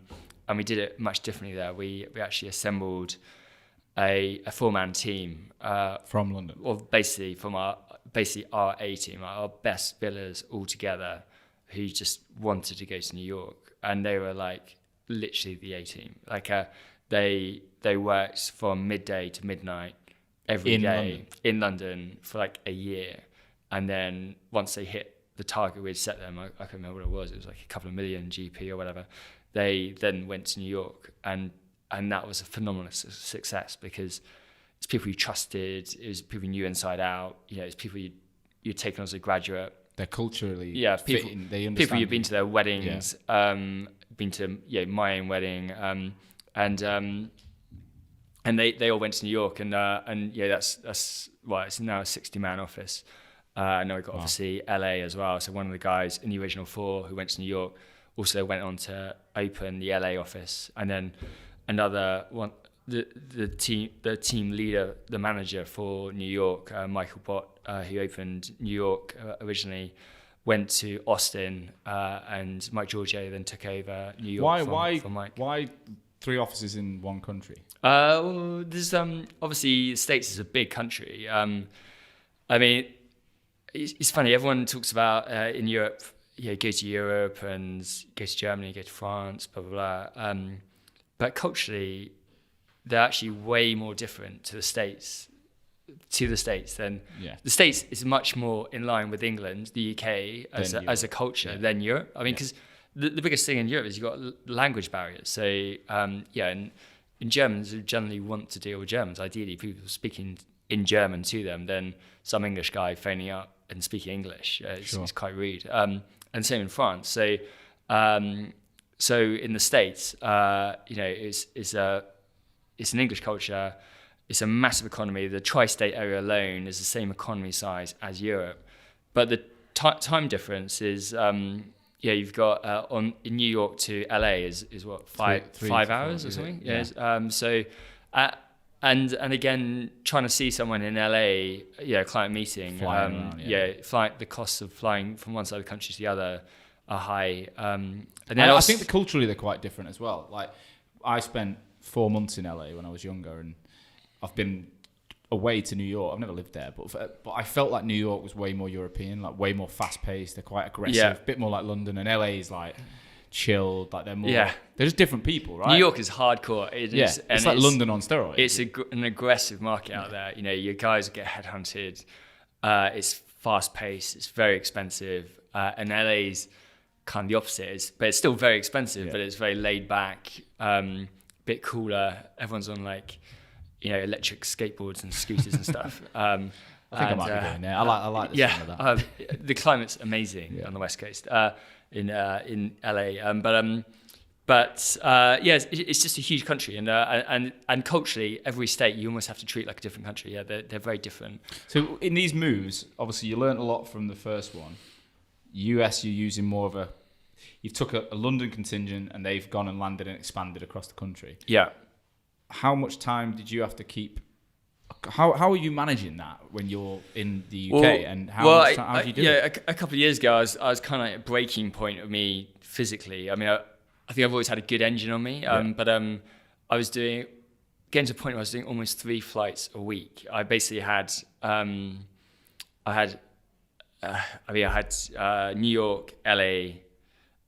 we did it much differently there. We actually assembled a 4-man team from London, or basically from our A team, our best billers all together, who just wanted to go to New York, and they were like literally the A team. Like they worked from midday to midnight. Every day in London for like a year, and then once they hit the target we'd set them, I can't remember what it was. It was like a couple of million GP or whatever. They then went to New York, and that was a phenomenal success because it's people you trusted, it was people you knew inside out. It's people you'd taken as a graduate. They're culturally fitting. They understand people you've been to their weddings, been to my own wedding, and they all went to New York, and yeah, that's well, it's now a 60-man office. I know we got obviously LA as well. So one of the guys in the original 4 who went to New York also went on to open the LA office, and then another one, the team leader, the manager for New York, Michael Bott, who opened New York originally, went to Austin, and Mike Giorgio then took over New York from Mike. Why 3 offices in one country? Well, there's obviously the States is a big country. I mean, it's funny. Everyone talks about in Europe, go to Europe and go to Germany, go to France, blah blah blah. But culturally, they're actually way more different to the States than the States is much more in line with England, the UK as a culture than Europe. I mean, because the biggest thing in Europe is you've got language barriers. So and Germans who generally want to deal with Germans, ideally people speaking in German to them, then some English guy phoning up and speaking English. It's quite rude. And same in France. So so in the States, it's an English culture. It's a massive economy. The tri-state area alone is the same economy size as Europe, but the time difference is you've got in New York to LA is what 5 hours or something. So and again, trying to see someone in LA, client meeting, the costs of flying from one side of the country to the other are high. And then I think culturally they're quite different as well. Like I spent 4 months in LA when I was younger, and I've been away to New York. I've never lived there, but I felt like New York was way more European, like way more fast paced. They're quite aggressive, a bit more like London, and LA is like chilled. Like they're more, they're just different people, right? New York is hardcore. It's like London on steroids. It's an aggressive market out there. Your guys get headhunted. It's fast paced. It's very expensive, and LA's kind of the opposite. But it's still very expensive. But it's very laid back, bit cooler. Everyone's on electric skateboards and scooters and stuff. I think I might be going there. I like the sound of that. The climate's amazing on the West Coast, in LA. It's just a huge country, and culturally, every state you almost have to treat like a different country. Yeah, they're very different. So in these moves, obviously you learned a lot from the first one. US, you're using more of you took a London contingent and they've gone and landed and expanded across the country. Yeah. How much time did you have to keep? How are you managing that when you're in the UK? And how do you do it? A couple of years ago, I was kind of at a breaking point of me physically. I mean, I think I've always had a good engine on me, but I was getting to a point where I was doing almost 3 flights a week. I basically had New York, LA,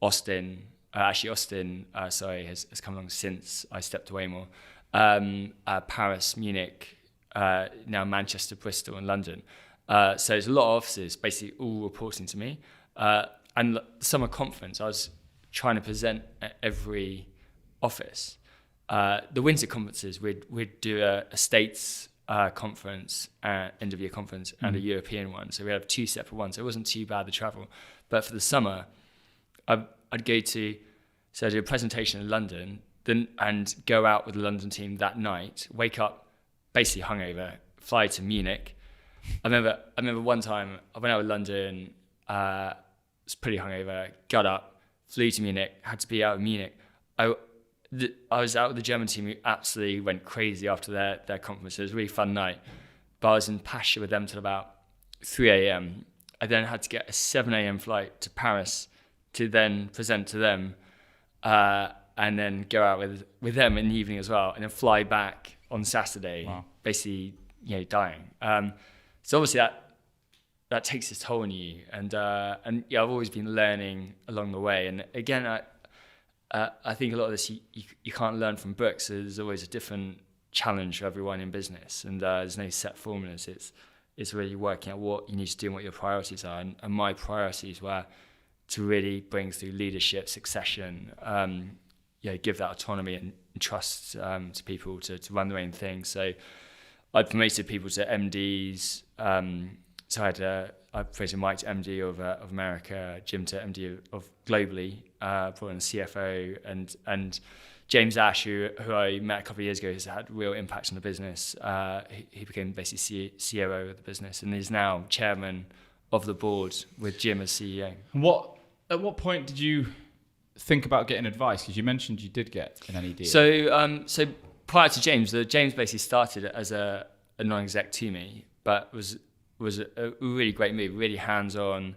Austin. Austin, has come along since I stepped away more. Paris, Munich, now Manchester, Bristol, and London. So there's a lot of offices basically all reporting to me. And the summer conference, I was trying to present at every office. The winter conferences, we'd do a States conference, end of year conference, and a European one. So we have 2 separate ones. So it wasn't too bad, the travel. But for the summer, I'd go to, so I'd do a presentation in London, and go out with the London team that night, wake up basically hungover, fly to Munich. I remember one time I went out with London, was pretty hungover, got up, flew to Munich, had to be out of Munich. I was out with the German team who absolutely went crazy after their conference. It was a really fun night, but I was in Pasha with them till about 3 a.m. I then had to get a 7 a.m. flight to Paris to then present to them, and then go out with them in the evening as well, and then fly back on Saturday, basically, dying. So obviously that takes its toll on you, and I've always been learning along the way. And again, I think a lot of this you can't learn from books. There's always a different challenge for everyone in business, and there's no set formulas. It's really working out what you need to do and what your priorities are. And my priorities were to really bring through leadership, succession, give that autonomy and trust to people to run their own thing. So I promoted people to MDs. So I promoted Mike to MD of America, Jim to MD of globally, brought in a CFO, and James Ash, who I met a couple of years ago, has had real impact on the business. He became basically COO of the business and is now chairman of the board with Jim as CEO. And at what point did you think about getting advice? Because you mentioned you did get an NED. So prior to James, James basically started it as a non-exec to me, but was a really great move, really hands-on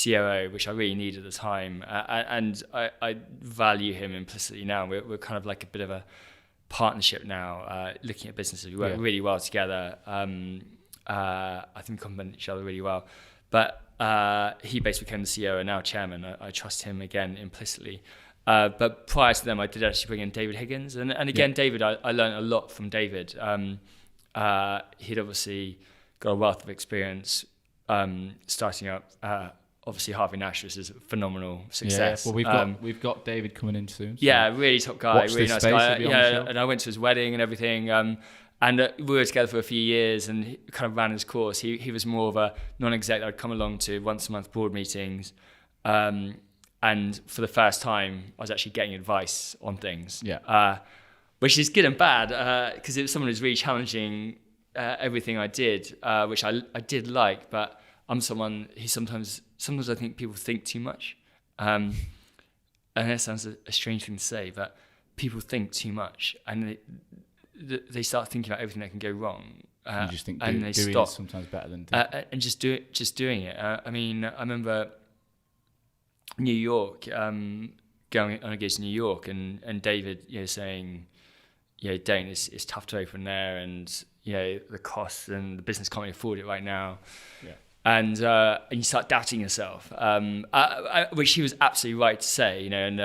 COO, which I really needed at the time, and I value him implicitly now. We're kind of like a bit of a partnership now, looking at businesses. We work really well together. I think we complement each other really well. But he basically became the CEO and now chairman. I trust him again implicitly. But prior to them, I did actually bring in David Higgins. And again, David, I learned a lot from David. He'd obviously got a wealth of experience starting up. Obviously, Harvey Nash was a phenomenal success. Yeah, well, we've got David coming in soon. So yeah, really top guy, really nice guy. Yeah, and I went to his wedding and everything. And we were together for a few years, and he kind of ran his course. He was more of a non-exec that I'd come along to once a month board meetings. And for the first time, I was actually getting advice on things. Yeah. Which is good and bad, because it was someone who's really challenging everything I did, which I did like, but I'm someone who sometimes I think people think too much. And that sounds a strange thing to say, but people think too much, and they start thinking about everything that can go wrong. You just think and they doing stop. is sometimes better than doing. And just doing it. I mean, I remember New York, going on a gig to New York, and David, saying, Dane, it's tough to open there, and the costs and the business can't really afford it right now. Yeah. And you start doubting yourself, which he was absolutely right to say, and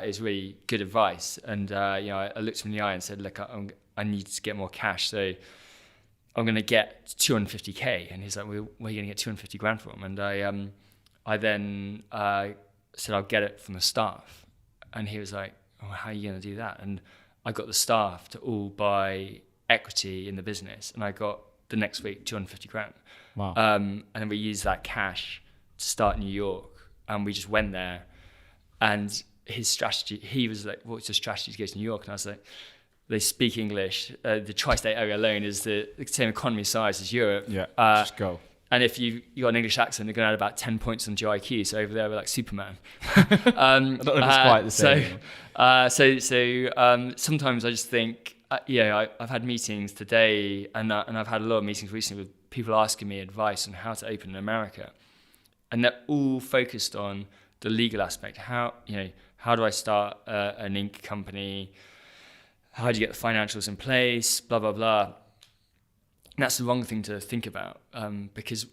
is really good advice. And I looked him in the eye and said, look, I need to get more cash, so I'm going to get 250k. And he's like, where are you going to get 250 grand from? And I then said, I'll get it from the staff. And he was like, oh, how are you going to do that? And I got the staff to all buy equity in the business, and I got the next week 250 grand. Wow. And then we used that cash to start New York, and we just went there. And his strategy, he was like, what's your strategy to go to New York? And I was like, they speak English. The tri-state area alone is the same economy size as Europe. Yeah, just go. And if you got an English accent, they're going to add about 10 points on your IQ. So over there, we're like Superman. I don't know if it's quite the same. So sometimes I just think, I've had meetings today, and I've had a lot of meetings recently with people asking me advice on how to open in America, and they're all focused on the legal aspect. How do I start an Inc. company? How do you get the financials in place? Blah blah blah. And that's the wrong thing to think about, because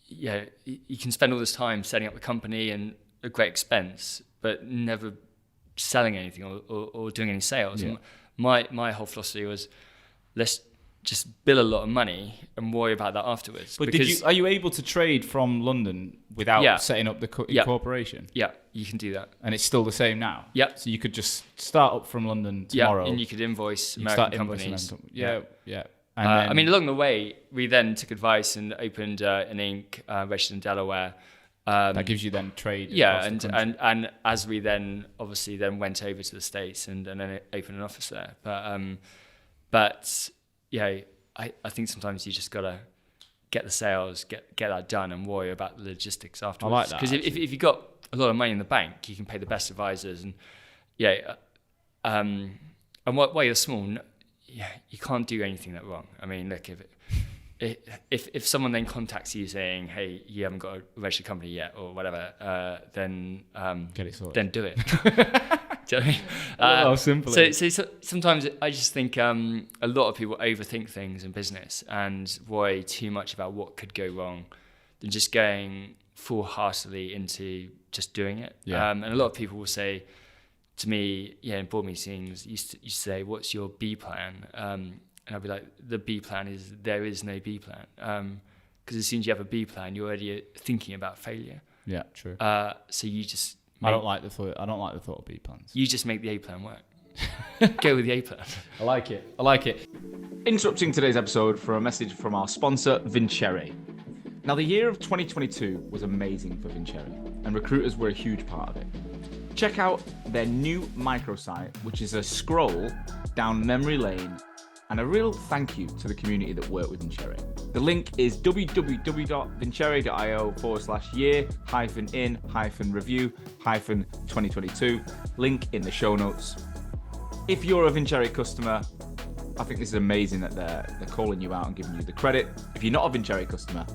you can spend all this time setting up the company and a great expense, but never selling anything or doing any sales. Yeah. My whole philosophy was, let's just bill a lot of money and worry about that afterwards. But are you able to trade from London without setting up the corporation? Yeah, you can do that. And it's still the same now? Yeah. So you could just start up from London tomorrow? Yeah, and you could invoice American companies. Yeah. And I mean, along the way, we then took advice and opened an Inc. Registered in Delaware. That gives you then trade. Yeah, and as we then obviously then went over to the States and then opened an office there. But I think sometimes you just gotta get the sales, get that done, and worry about the logistics afterwards. I like that. Because if you've got a lot of money in the bank, you can pay the best advisors, and and while you're small, you can't do anything that wrong. I mean, look, if someone then contacts you saying, hey, you haven't got a registered company yet or whatever, then get it sorted. Then do it. Do you know what I mean? Simply. So sometimes I just think a lot of people overthink things in business and worry too much about what could go wrong than just going full-heartedly into just doing it. Yeah. And a lot of people will say to me, in board meetings, you say, what's your B plan? And I'll be like, the B plan is there is no B plan. Because as soon as you have a B plan, you're already thinking about failure. Yeah, true. So you just... I don't like the thought of B plans. You just make the A plan work. Go with the A plan. I like it. Interrupting today's episode for a message from our sponsor, Vincere. Now, the year of 2022 was amazing for Vincere, and recruiters were a huge part of it. check out their new microsite, which is a scroll down memory lane and a real thank you to the community that work with Vincere. The link is www.vincere.io/year-in-review-2022. Link in the show notes. If you're a Vincere customer, I think this is amazing that they're calling you out and giving you the credit. If you're not a Vincere customer,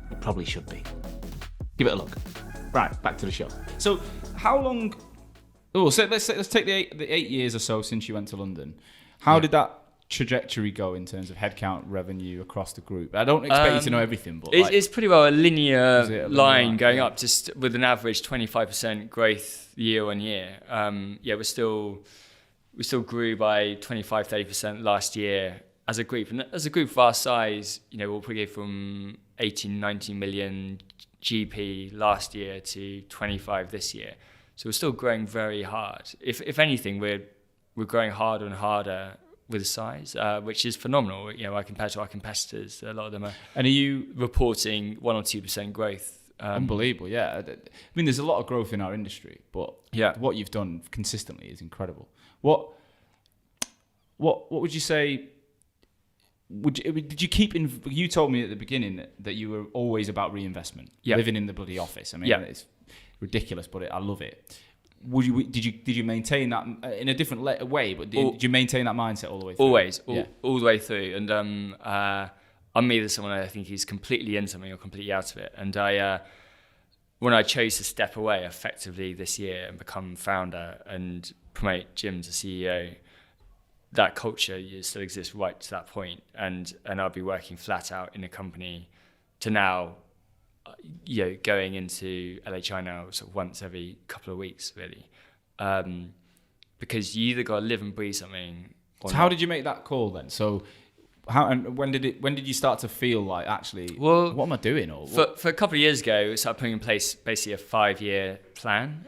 you probably should be. Give it a look. Right, back to the show. So, how long? Oh, so let's take the 8 years or so since you went to London. How did that trajectory go in terms of headcount, revenue across the group? I don't expect you to know everything, but it's pretty well a linear line going up, just with an average 25% growth year on year. We still grew by 25-30% last year as a group, and as a group of our size, we'll probably go from 18-19 million GP last year to 25 this year. So we're still growing very hard. If anything, we're growing harder and harder with size, which is phenomenal. Compared to our competitors, a lot of them are. And are you reporting 1 or 2% growth? Unbelievable, yeah. I mean, there's a lot of growth in our industry, but what you've done consistently is incredible. What would you say? Did you keep in? You told me at the beginning that you were always about reinvestment, living in the bloody office. I mean, it's ridiculous, but I love it. Did you maintain that in a different way? But did you maintain that mindset all the way through? Always, all the way through. And I'm either someone I think who's completely in something or completely out of it. And when I chose to step away effectively this year and become founder and promote Jim to CEO, that culture still exists right to that point. And I'll be working flat out in a company to now, going into LHI now sort of once every couple of weeks, really. Because you either got to live and breathe something. So how did you make that call then? So when did you start to feel like, actually, what am I doing? For a couple of years ago, we started putting in place basically a 5-year plan,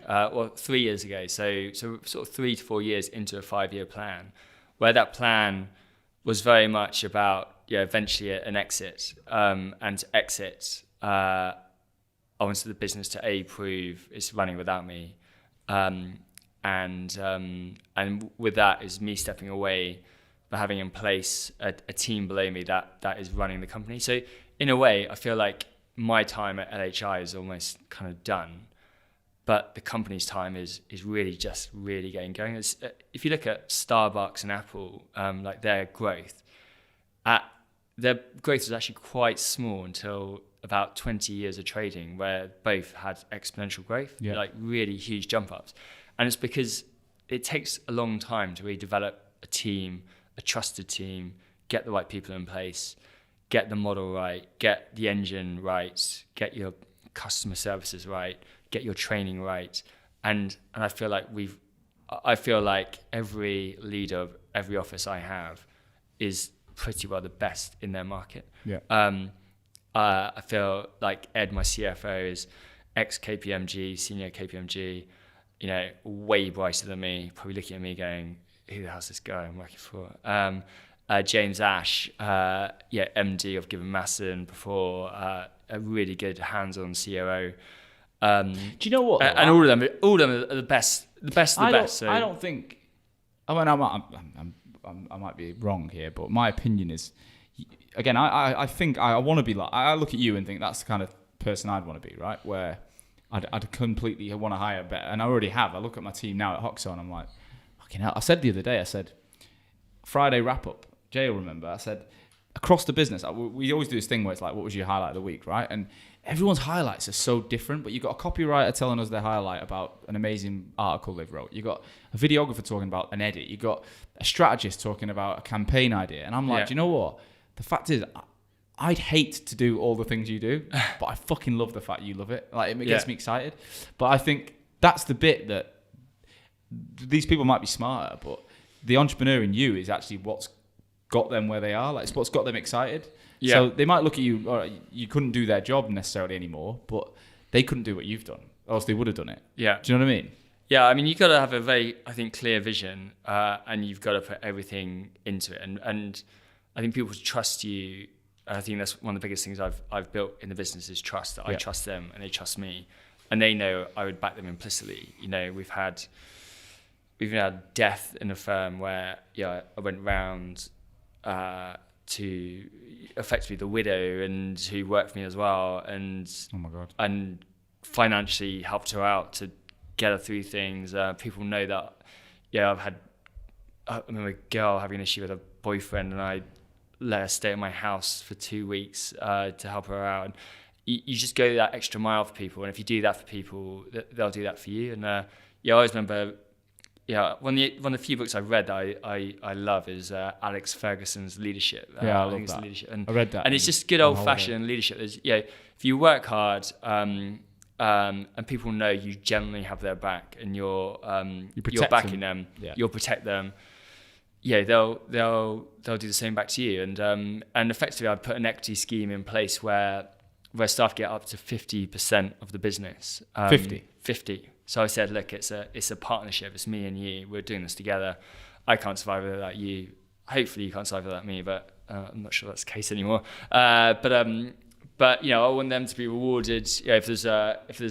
3 years ago. So sort of 3 to 4 years into a 5-year plan, where that plan was very much about eventually an exit, and to exit, I wanted the business to prove it's running without me, and with that is me stepping away, but having in place a team below me that is running the company. So in a way, I feel like my time at LHI is almost kind of done, but the company's time is really getting going. If you look at Starbucks and Apple, like their growth was actually quite small until about 20 years of trading, where both had exponential growth, like really huge jump ups. And it's because it takes a long time to really develop a team, a trusted team, get the right people in place, get the model right, get the engine right, get your customer services right, get your training right. And I feel like every leader of every office I have is pretty well the best in their market. I feel like Ed, my CFO, is ex-KPMG, senior KPMG, way brighter than me, probably looking at me going, who the hell's this guy I'm working for? James Ash, MD of Given Masson before, a really good hands-on COO. Do you know what? And all of them are the best. The best of the best. So. I don't think. I mean, I might be wrong here, but my opinion is, again, I think I want to be like. I look at you and think that's the kind of person I'd want to be, right? Where I'd completely want to hire better, and I already have. I look at my team now at Hoxo, and I'm like, fucking hell. I said the other day, Friday wrap up. Jay will remember. I said, across the business, we always do this thing where it's like, what was your highlight of the week, right? And everyone's highlights are so different, but you've got a copywriter telling us their highlight about an amazing article they've wrote. You've got a videographer talking about an edit. You've got a strategist talking about a campaign idea. And I'm like, do you know what? The fact is, I'd hate to do all the things you do, but I fucking love the fact you love it. Like, it gets me excited. But I think that's the bit that these people might be smarter, but the entrepreneur in you is actually what's got them where they are. Like, it's what's got them excited. Yeah. So they might look at you, all right, you couldn't do their job necessarily anymore, but they couldn't do what you've done, or else they would have done it. Yeah. Do you know what I mean? Yeah, I mean, you've got to have a very, I think, clear vision, and you've got to put everything into it. And I think people trust you. I think that's one of the biggest things I've built in the business is trust, that I trust them and they trust me. and they know I would back them implicitly. You know, we've even had death in a firm where I went round to effectively the widow and who worked for me as well, and oh my God, and financially helped her out to get her through things. People know that I remember a girl having an issue with her boyfriend, and I let her stay at my house for 2 weeks to help her out. And you just go that extra mile for people, and if you do that for people, they'll do that for you. And I always remember. One of the few books I've read that I love is Alex Ferguson's Leadership. I love that. Leadership. And I read that. And it's just good old-fashioned leadership. If you work hard and people know you generally have their back and you're backing them, you'll protect them. They'll do the same back to you. And effectively, I've put an equity scheme in place where staff get up to 50% of the business. 50. So I said, look, it's a partnership. It's me and you. We're doing this together. I can't survive without you. Hopefully you can't survive without me, but I'm not sure that's the case anymore. But I want them to be rewarded if there's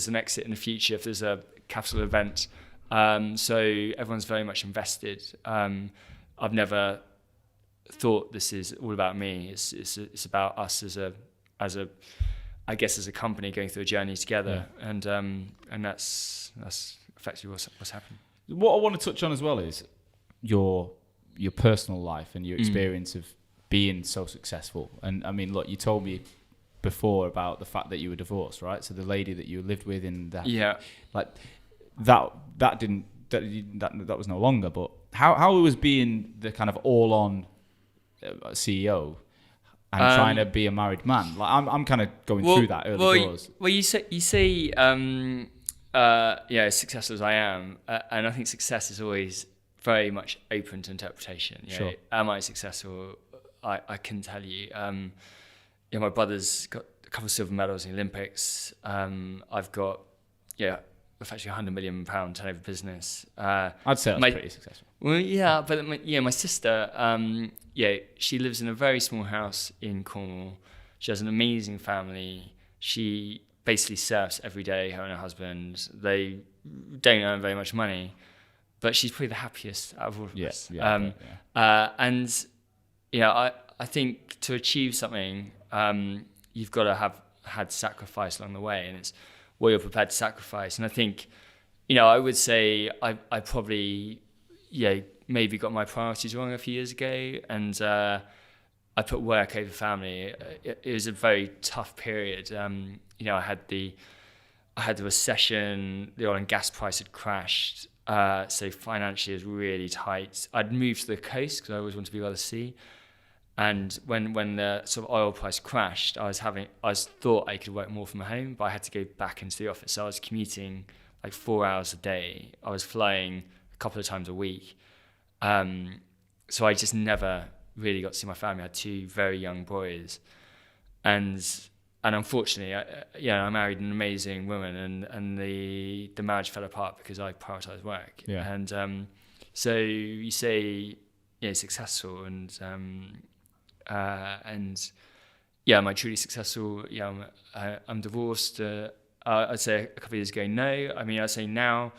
an exit in the future, if there's a capital event. So everyone's very much invested. I've never thought this is all about me. It's about us as a company going through a journey together, and that's effectively what's happened. What I want to touch on as well is your personal life and your experience of being so successful. And I mean, look, you told me before about the fact that you were divorced, right? So the lady that you lived with in that, like that was no longer. But how it was being the kind of all-on CEO. And trying to be a married man, like I'm kind of going through that early doors. Well, you say, successful as I am, and I think success is always very much open to interpretation. Sure. Am I successful? I couldn't tell you. My brother's got a couple of silver medals in the Olympics. I've got effectively £100 million turnover business. I'd say that's pretty successful. Well, yeah, but my sister, she lives in a very small house in Cornwall. She has an amazing family. She basically surfs every day, her and her husband. They don't earn very much money, but she's probably the happiest out of all of us. I think to achieve something, you've got to have had sacrifice along the way, and it's what you're prepared to sacrifice. And I think, I would say I probably, maybe got my priorities wrong a few years ago, and I put work over family. It was a very tough period. I had the recession, the oil and gas price had crashed, so financially it was really tight. I'd moved to the coast because I always wanted to be by the sea. And when the sort of oil price crashed, I thought I could work more from home, but I had to go back into the office. So I was commuting like 4 hours a day. I was flying a couple of times a week. So I just never really got to see my family. I had 2 very young boys, and unfortunately, I married an amazing woman, and the marriage fell apart because I prioritized work. Yeah. And so you say, successful, and am I truly successful? I'm divorced. I'd say a couple of years ago, no. I mean, I'd say now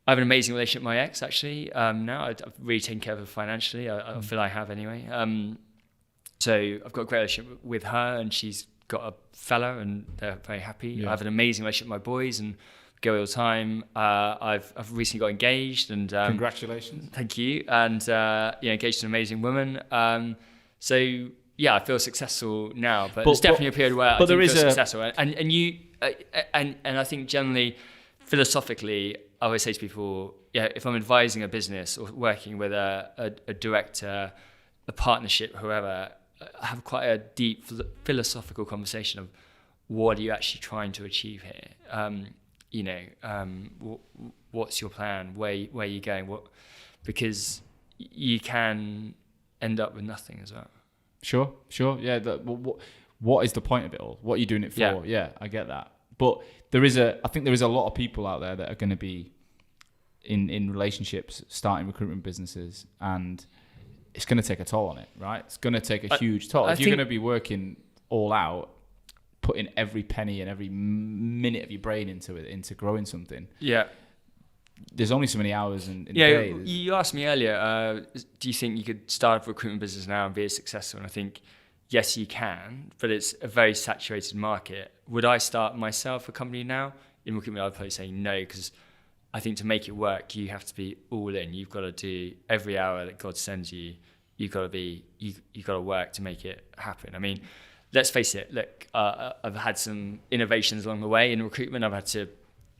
I have an amazing relationship with my ex, actually. Now I've really taken care of her financially. I feel I have anyway. So I've got a great relationship with her, and she's got a fella, and they're very happy. Yeah. I have an amazing relationship with my boys, and go all the time. I've recently got engaged, and congratulations. Thank you. And engaged to an amazing woman. So I feel successful now, but there's definitely a period where I didn't feel successful. And I think generally, philosophically, I always say to people, if I'm advising a business or working with a director, a partnership, whoever, I have quite a deep philosophical conversation of what are you actually trying to achieve here? What's your plan? Where are you going? Because you can end up with nothing as well. Sure. Yeah. What is the point of it all? What are you doing it for? Yeah, I get that. But I think there is a lot of people out there that are going to be in relationships, starting recruitment businesses, and it's going to take a toll on it, right? It's going to take a huge toll. If you're going to be working all out, putting every penny and every minute of your brain into growing something. Yeah. There's only so many hours in a day. You asked me earlier, do you think you could start a recruitment business now and be as successful? And I think, yes, you can, but it's a very saturated market. Would I start myself a company now? In recruitment, I'd probably say no, because I think to make it work, you have to be all in. You've got to do every hour that God sends you. You've got to work to make it happen. I mean, let's face it. Look, I've had some innovations along the way in recruitment. I've had to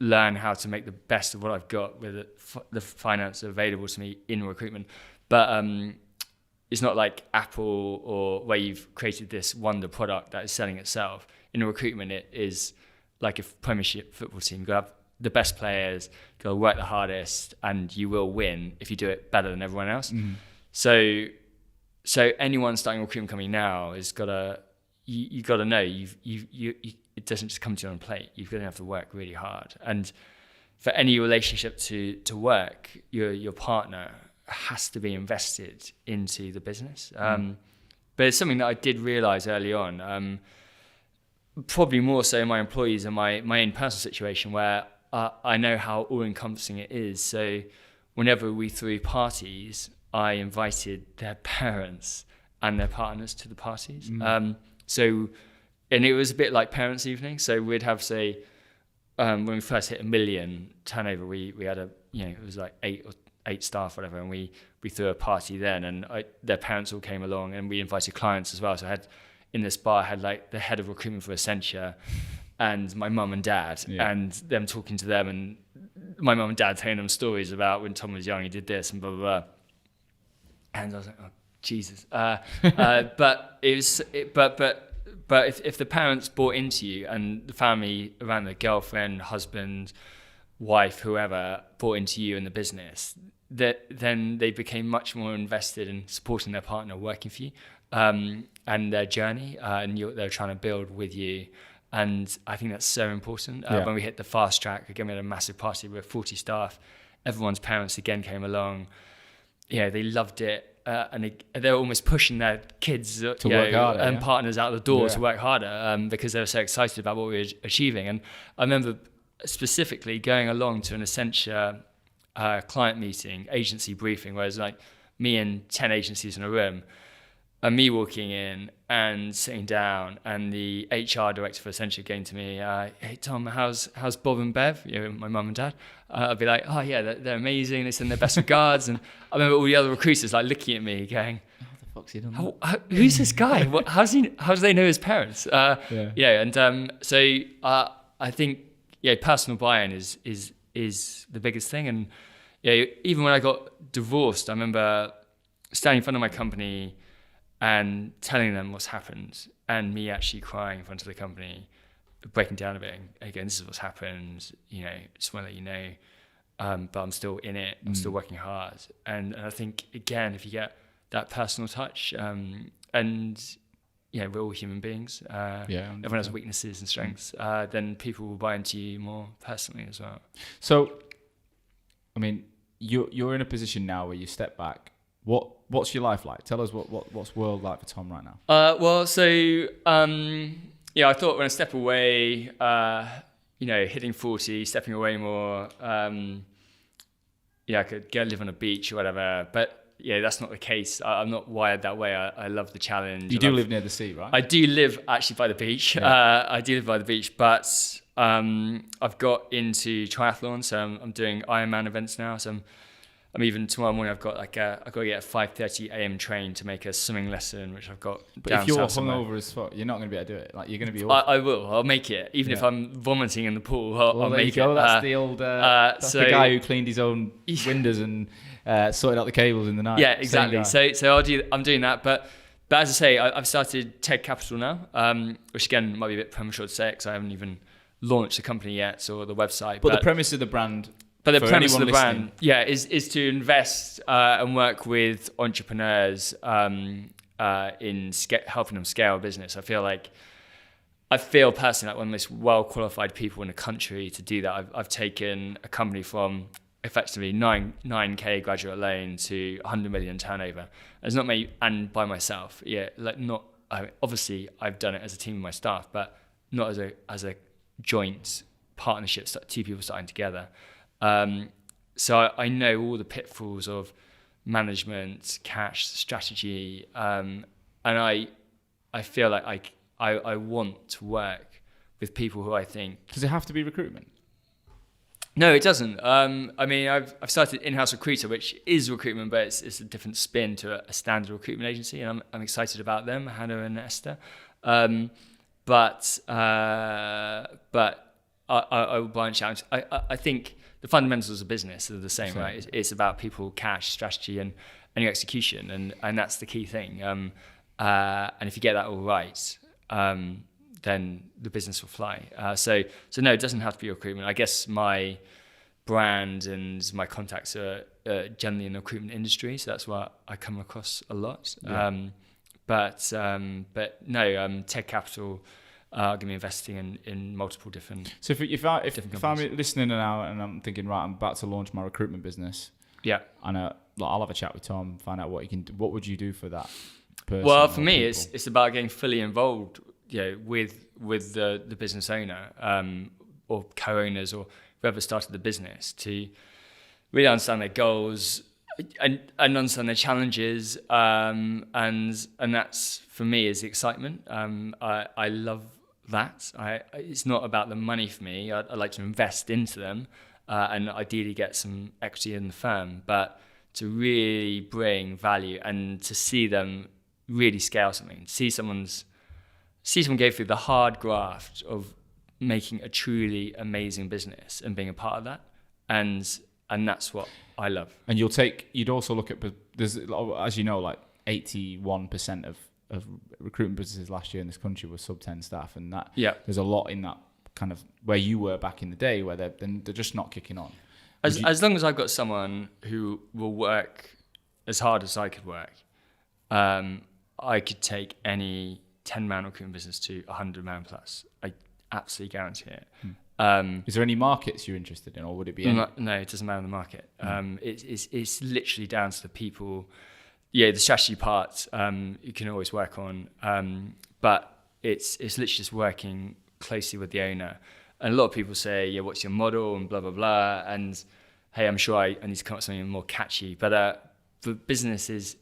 learn how to make the best of what I've got with the finance available to me in recruitment. But it's not like Apple or where you've created this wonder product that is selling itself. In recruitment, it is like a Premiership football team. You've got to have the best players, you've got to work the hardest, and you will win if you do it better than everyone else. Mm. So anyone starting a recruitment company now has got to, you got to know it doesn't just come to you on a plate. You're going to have to work really hard. And for any relationship to work, your partner has to be invested into the business. But it's something that I did realize early on, probably more so my employees and my own personal situation, where I know how all-encompassing it is. So whenever we threw parties, I invited their parents and their partners to the parties. And it was a bit like parents' evening. So we'd have, say, when we first hit 1 million turnover, we had it was like eight staff, whatever, and we threw a party then, and their parents all came along, and we invited clients as well. So I had, in this bar, I had like the head of recruitment for Accenture and my mum and dad, and them talking to them, and my mum and dad telling them stories about when Tom was young, he did this and blah, blah, blah. And I was like, oh, Jesus. But if the parents bought into you and the family around the girlfriend, husband, wife, whoever bought into you in the business, then they became much more invested in supporting their partner working for you and their journey, and they're trying to build with you. And I think that's so important. When we hit the fast track, again, we had a massive party with 40 staff. Everyone's parents again came along. They loved it. And they were almost pushing their kids to work harder, and partners out the door to work harder because they were so excited about what we were achieving. And I remember specifically going along to an Accenture client meeting, agency briefing, where it was like me and 10 agencies in a room, and me walking in and sitting down, and the HR director for Accenture came to me, hey Tom, how's Bob and Bev? My mum and dad. I'd be like, oh yeah, they're amazing. They send their best regards. And I remember all the other recruiters like looking at me, going, "How the fuck's he done that? Who's this guy? How do they know his parents?" So I think personal buy-in is the biggest thing. And even when I got divorced, I remember standing in front of my company and telling them what's happened, and me actually crying in front of the company, breaking down a bit, and again, this is what's happened, just want to let you know, but I'm still in it, I'm still working hard. And I think, again, if you get that personal touch, and we're all human beings, everyone has weaknesses and strengths, then people will buy into you more personally as well. So, I mean, you're in a position now where you step back. What's your life like? Tell us what's world like for Tom right now. I thought when I step away, hitting 40, stepping away more, I could go live on a beach or whatever. But that's not the case. I'm not wired that way. I love the challenge. You do live near the sea, right? I do live actually by the beach. I do live by the beach, but I've got into triathlon, so I'm doing Ironman events now. So I'm even tomorrow morning. I've got to get a 5:30 a.m. train to make a swimming lesson, which I've got. But if you're hungover as fuck, you're not going to be able to do it. Like, you're going to be. I will. I'll make it, even if I'm vomiting in the pool. I'll make it. That's the old. That's the guy who cleaned his own windows and sorted out the cables in the night. Yeah, exactly. So I'm doing that, but as I say, I've started Tech Capital now, which again might be a bit premature to say because I haven't even launched the company yet or the website. But the premise of the brand. But the premise of the brand, is to invest and work with entrepreneurs in helping them scale a business. I feel personally like one of the most well-qualified people in the country to do that. I've taken a company from effectively 9K graduate loan to 100 million turnover. It's not me and by myself. Obviously I've done it as a team of my staff, but not as a joint partnership, two people starting together. So I know all the pitfalls of management, cash, strategy, and I feel like I want to work with people who I think. Does it have to be recruitment? No, it doesn't. I mean, I've started in-house recruiter, which is recruitment, but it's a different spin to a standard recruitment agency, and I'm excited about them, Hannah and Esther. But I will branch out. I think the fundamentals of business are the same, right? It's about people, cash, strategy, and your execution, and that's the key thing. And if you get that all right, then the business will fly. So no, it doesn't have to be recruitment. I guess my brand and my contacts are generally in the recruitment industry, so that's why I come across a lot. Yeah. But no, Tech Capital are going to be investing in multiple different. So if I'm listening now and I'm thinking, right, I'm about to launch my recruitment business. Yeah. And I'll have a chat with Tom, find out what he can do. What would you do for that person? Well, for me, it's about getting fully involved, with the business owner or co-owners or whoever started the business to really understand their goals and understand their challenges, and that's for me is the excitement. I love that. It's not about the money for me. I like to invest into them and ideally get some equity in the firm, but to really bring value and to see them really scale something, see someone go through the hard graft of making a truly amazing business and being a part of that, and that's what I love. And you'd also look at, there's, as you know, like 81% of recruitment businesses last year in this country were sub 10 staff, and that there's a lot in that kind of where you were back in the day where they're just not kicking on. As long as I've got someone who will work as hard as I could work, I could take any 10-man recruitment business to 100-man plus. I absolutely guarantee it. Is there any markets you're interested in, or would it be? No, it doesn't matter the market. It's literally down to the people. Yeah, the strategy part you can always work on, but it's literally just working closely with the owner. And a lot of people say, "Yeah, what's your model?" and blah blah blah. And hey, I'm sure I need to come up with something more catchy. But the business is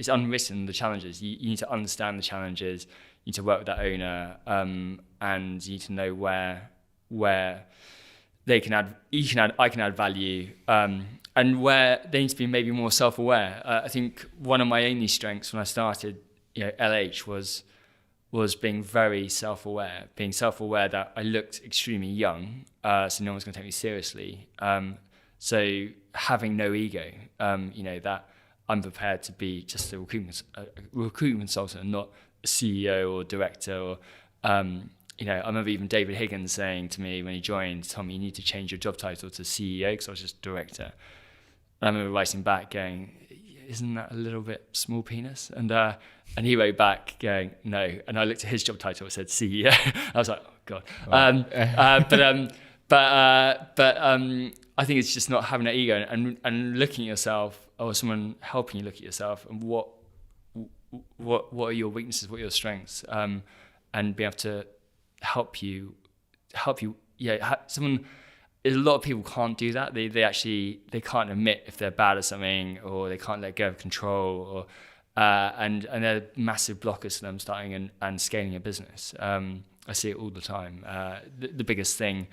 unwritten. The challenges you need to understand the challenges. You need to work with that owner, and you need to know where they can add. I can add value, and where they need to be maybe more self-aware. I think one of my only strengths when I started, LH was being very self-aware. Being self-aware that I looked extremely young, so no one's going to take me seriously. So having no ego, that I'm prepared to be just a recruitment consultant, and not a CEO or director. Or I remember even David Higgins saying to me when he joined, "Tom, you need to change your job title to CEO," because I was just director. And I remember writing back going, "Isn't that a little bit small penis?" And he wrote back going, "No." And I looked at his job title, it said CEO. I was like, "Oh God." Wow. But I think it's just not having that ego and looking at yourself, or someone helping you look at yourself, and what are your weaknesses, what are your strengths, and be able to help you. Someone. A lot of people can't do that. They can't admit if they're bad at something, or they can't let go of control, or and they're massive blockers to them starting and scaling a business. I see it all the time. The biggest thing,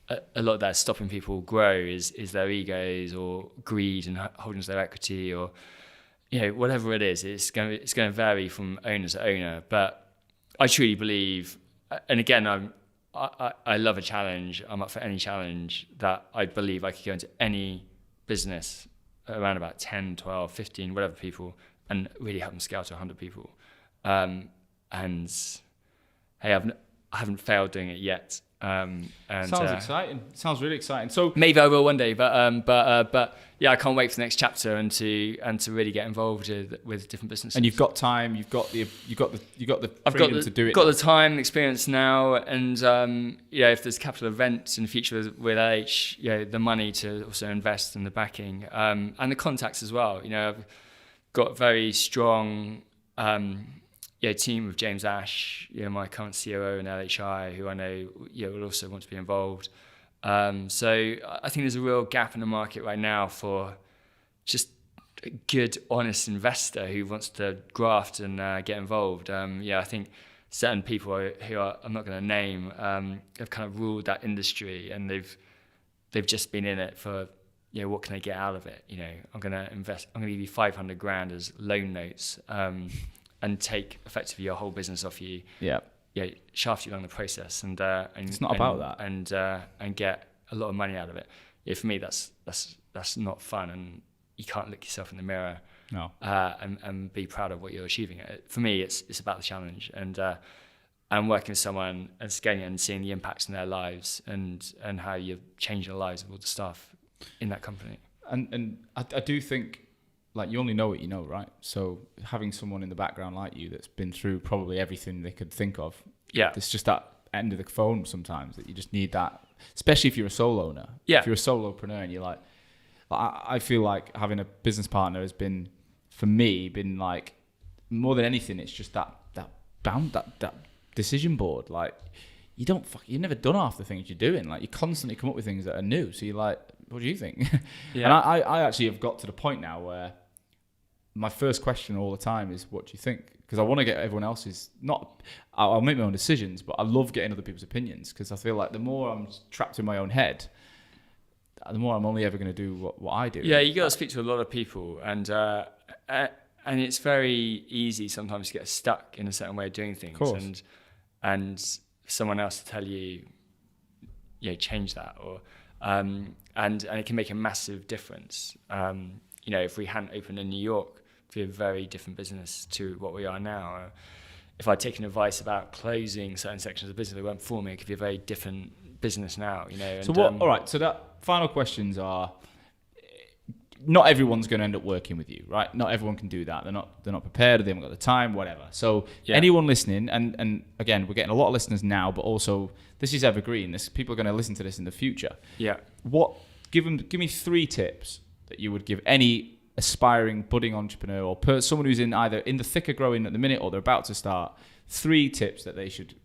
a lot of that's stopping people grow is their egos or greed and holding to their equity, or whatever it is. It's going to vary from owner to owner. But I truly believe, and again, I love a challenge. I'm up for any challenge that I believe I could go into any business around about 10, 12, 15, whatever people, and really help them scale to 100 people. And hey, I haven't failed doing it yet. And sounds exciting. Sounds really exciting. So maybe I will one day, but yeah, I can't wait for the next chapter and to really get involved with different businesses. And you've got time. You've got the freedom to do it. I've got the time, experience now, and if there's capital events in the future with LH, the money to also invest in the backing, and the contacts as well. I've got very strong. team with James Ash, my current COO in LHI, who I know will also want to be involved. So I think there's a real gap in the market right now for just a good, honest investor who wants to graft and get involved. I think certain people who I'm not going to name have kind of ruled that industry, and they've just been in it for what can I get out of it? I'm going to invest. I'm going to give you 500 grand as loan notes, and take effectively your whole business off you. Yeah. Shaft you along the process, and it's not about that, and get a lot of money out of it. For me, that's not fun, and you can't look yourself in the mirror. No. And be proud of what you're achieving. For me, it's about the challenge, and working with someone and scaling it and seeing the impacts in their lives, and how you're changing the lives of all the staff in that company. And I do think, like, you only know what you know, right? So having someone in the background like you that's been through probably everything they could think of. Yeah. It's just that end of the phone sometimes that you just need that, especially if you're a solo owner. Yeah. If you're a solopreneur and you're like, I feel like having a business partner has been, for me, like, more than anything, it's just that decision board. Like, you've never done half the things you're doing. Like, you constantly come up with things that are new. So you're like, what do you think? Yeah. And I actually have got to the point now where my first question all the time is, what do you think? Because I want to get everyone else's, I'll make my own decisions, but I love getting other people's opinions, because I feel like the more I'm trapped in my own head, the more I'm only ever going to do what I do. Yeah, you got to speak to a lot of people, and it's very easy sometimes to get stuck in a certain way of doing things, of course. and someone else to tell you, change that, or and it can make a massive difference. If we hadn't opened in New York, it'd be a very different business to what we are now. If I'd taken advice about closing certain sections of the business that weren't for me, it could be a very different business now. And, so what? All right. So that final questions are: not everyone's going to end up working with you, right? Not everyone can do that. They're not prepared, or they haven't got the time, whatever. So anyone listening, and again, we're getting a lot of listeners now, but also this is evergreen. People are going to listen to this in the future. Yeah. Give me 3 tips that you would give any aspiring budding entrepreneur, or someone who's either in the thick of growing at the minute, or they're about to start. 3 tips that they should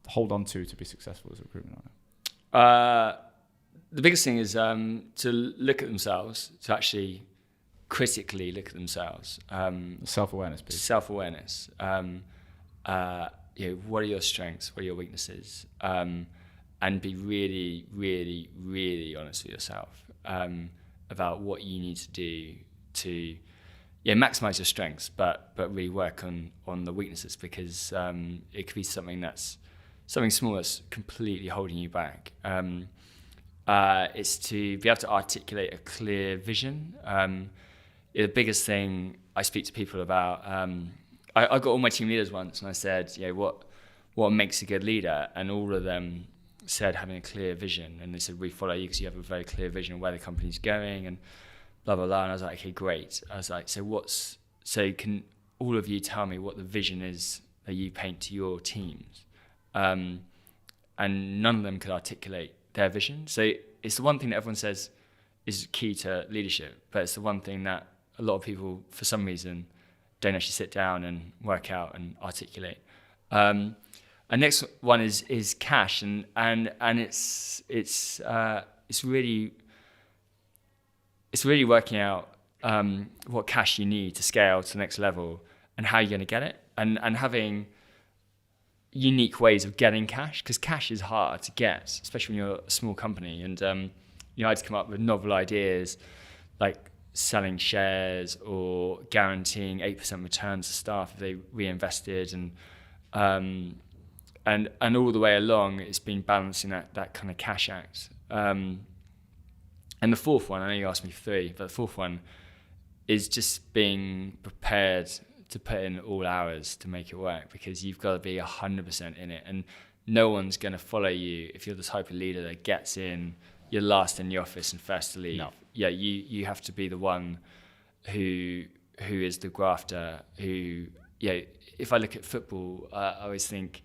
hold on to be successful as a recruitment owner. The biggest thing is to look at themselves, to actually critically look at themselves. Self-awareness, please. Self-awareness. What are your strengths? What are your weaknesses? And be really, really, really honest with yourself about what you need to do to maximize your strengths, but really work on the weaknesses, because it could be something small that's completely holding you back. It's to be able to articulate a clear vision. The biggest thing I speak to people about, I got all my team leaders once, and I said, what makes a good leader? And all of them said having a clear vision. And they said, we follow you because you have a very clear vision of where the company's going, and blah, blah, blah. And I was like, okay, great. I was like, so can all of you tell me what the vision is that you paint to your teams? And none of them could articulate their vision. So it's the one thing that everyone says is key to leadership, but it's the one thing that a lot of people, for some reason, don't actually sit down and work out and articulate. And next one is cash, and it's really working out what cash you need to scale to the next level, and how you're going to get it, and having unique ways of getting cash, because cash is hard to get, especially when you're a small company. And I had to come up with novel ideas like selling shares or guaranteeing 8% returns to staff if they reinvested, and all the way along it's been balancing that kind of cash act. And the fourth one, I know you asked me 3, but the fourth one is just being prepared to put in all hours to make it work, because you've got to be 100% in it, and no one's going to follow you if you're the type of leader that gets in, you're last in the office and first to leave. No. Yeah, you have to be the one who is the grafter, who, if I look at football, I always think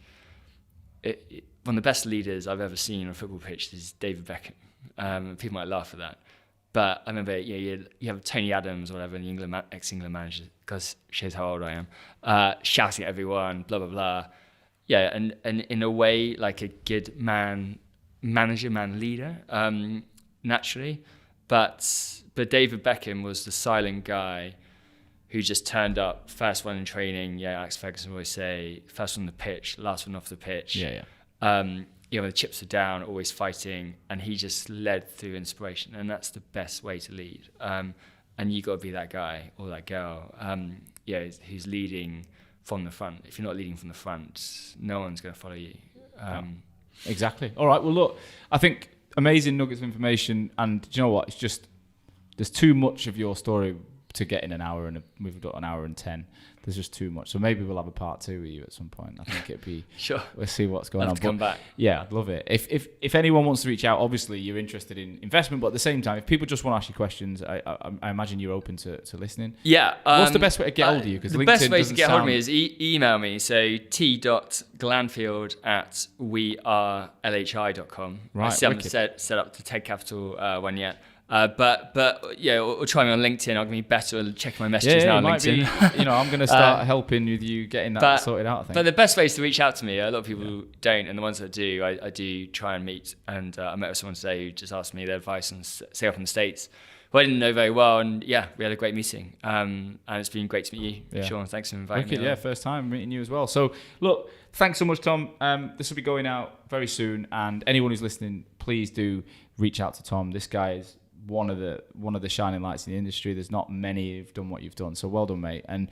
one of the best leaders I've ever seen on a football pitch is David Beckham. People might laugh at that, but I remember you have Tony Adams or whatever, the ex-England manager, because it shows how old I am, shouting at everyone, blah, blah, blah. Yeah, and in a way, like a good man leader, naturally. But David Beckham was the silent guy who just turned up, first one in training. Yeah, Alex Ferguson would always say, first one on the pitch, last one off the pitch. Yeah. The chips are down, always fighting, and he just led through inspiration, and that's the best way to lead. And you got to be that guy or that girl, who's leading from the front. If you're not leading from the front, no one's going to follow you. Exactly. All right. Well, look, I think amazing nuggets of information, and do you know what? It's just there's too much of your story to get in an hour, and we've got an hour and 10. There's just too much. So maybe we'll have a part 2 with you at some point. I think it'd be sure. We'll see what's going on. Come back. Yeah, I'd love it. If anyone wants to reach out, obviously you're interested in investment, but at the same time, if people just want to ask you questions, I imagine you're open to listening. Yeah. What's the best way to get hold of you? Because the best way to get hold of me is email me. So t.glanfield@wearelhi.com. Right. I still haven't set up the TED Capital one yet. But yeah, or try me on LinkedIn. I'm going to be better at checking my messages now on LinkedIn. I'm going to start helping with you getting that sorted out, I think. But the best way is to reach out to me. A lot of people don't, and the ones that do, I do try and meet. And I met with someone today who just asked me their advice on stay up in the States, who I didn't know very well. And yeah, we had a great meeting. And it's been great to meet you, Sean. Thanks for inviting me. Yeah, first time meeting you as well. So look, thanks so much, Tom. This will be going out very soon, and anyone who's listening, please do reach out to Tom. This guy is one of the shining lights in the industry. There's not many who've done what you've done, so well done, mate. And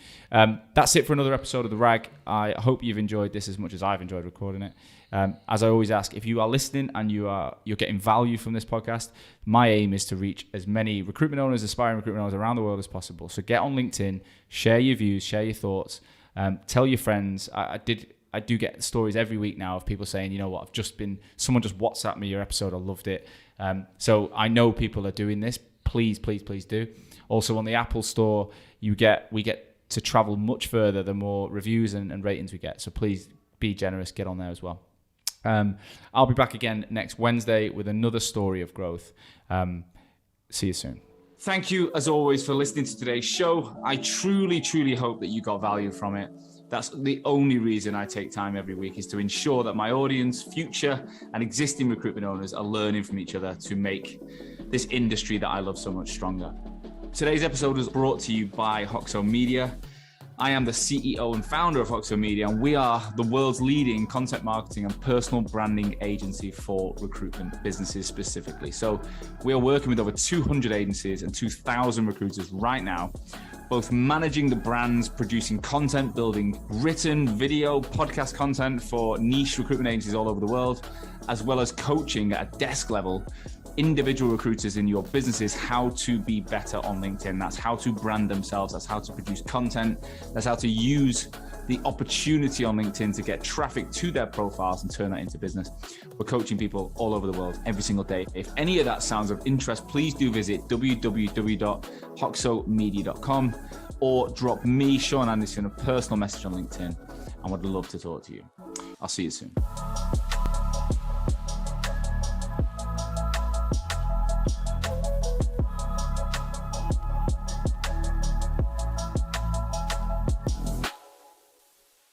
that's it for another episode of The Rag. I hope you've enjoyed this as much as I've enjoyed recording it. As I always ask, if you are listening and you're getting value from this podcast, my aim is to reach as many recruitment owners, aspiring recruitment owners around the world as possible. So get on LinkedIn, share your views, share your thoughts, tell your friends. I do get stories every week now of people saying, you know what, someone just WhatsApped me your episode, I loved it. So I know people are doing this. Please do. Also on the Apple Store, we get to travel much further the more reviews and ratings we get. So please be generous, get on there as well. I'll be back again next Wednesday with another story of growth. See you soon. Thank you, as always, for listening to today's show. I truly, truly hope that you got value from it. That's the only reason I take time every week, is to ensure that my audience, future and existing recruitment owners, are learning from each other to make this industry that I love so much stronger. Today's episode was brought to you by Hoxo Media. I am the CEO and founder of Hoxo Media, and we are the world's leading content marketing and personal branding agency for recruitment businesses specifically. So we are working with over 200 agencies and 2,000 recruiters right now, both managing the brands, producing content, building written, video, podcast content for niche recruitment agencies all over the world, as well as coaching at a desk level individual recruiters in your businesses how to be better on LinkedIn. That's how to brand themselves. That's how to produce content. That's how to use the opportunity on LinkedIn to get traffic to their profiles and turn that into business. We're coaching people all over the world every single day. If any of that sounds of interest, please do visit www.hoxomedia.com or drop me, Sean Anderson, a personal message on LinkedIn. I would love to talk to you. I'll see you soon.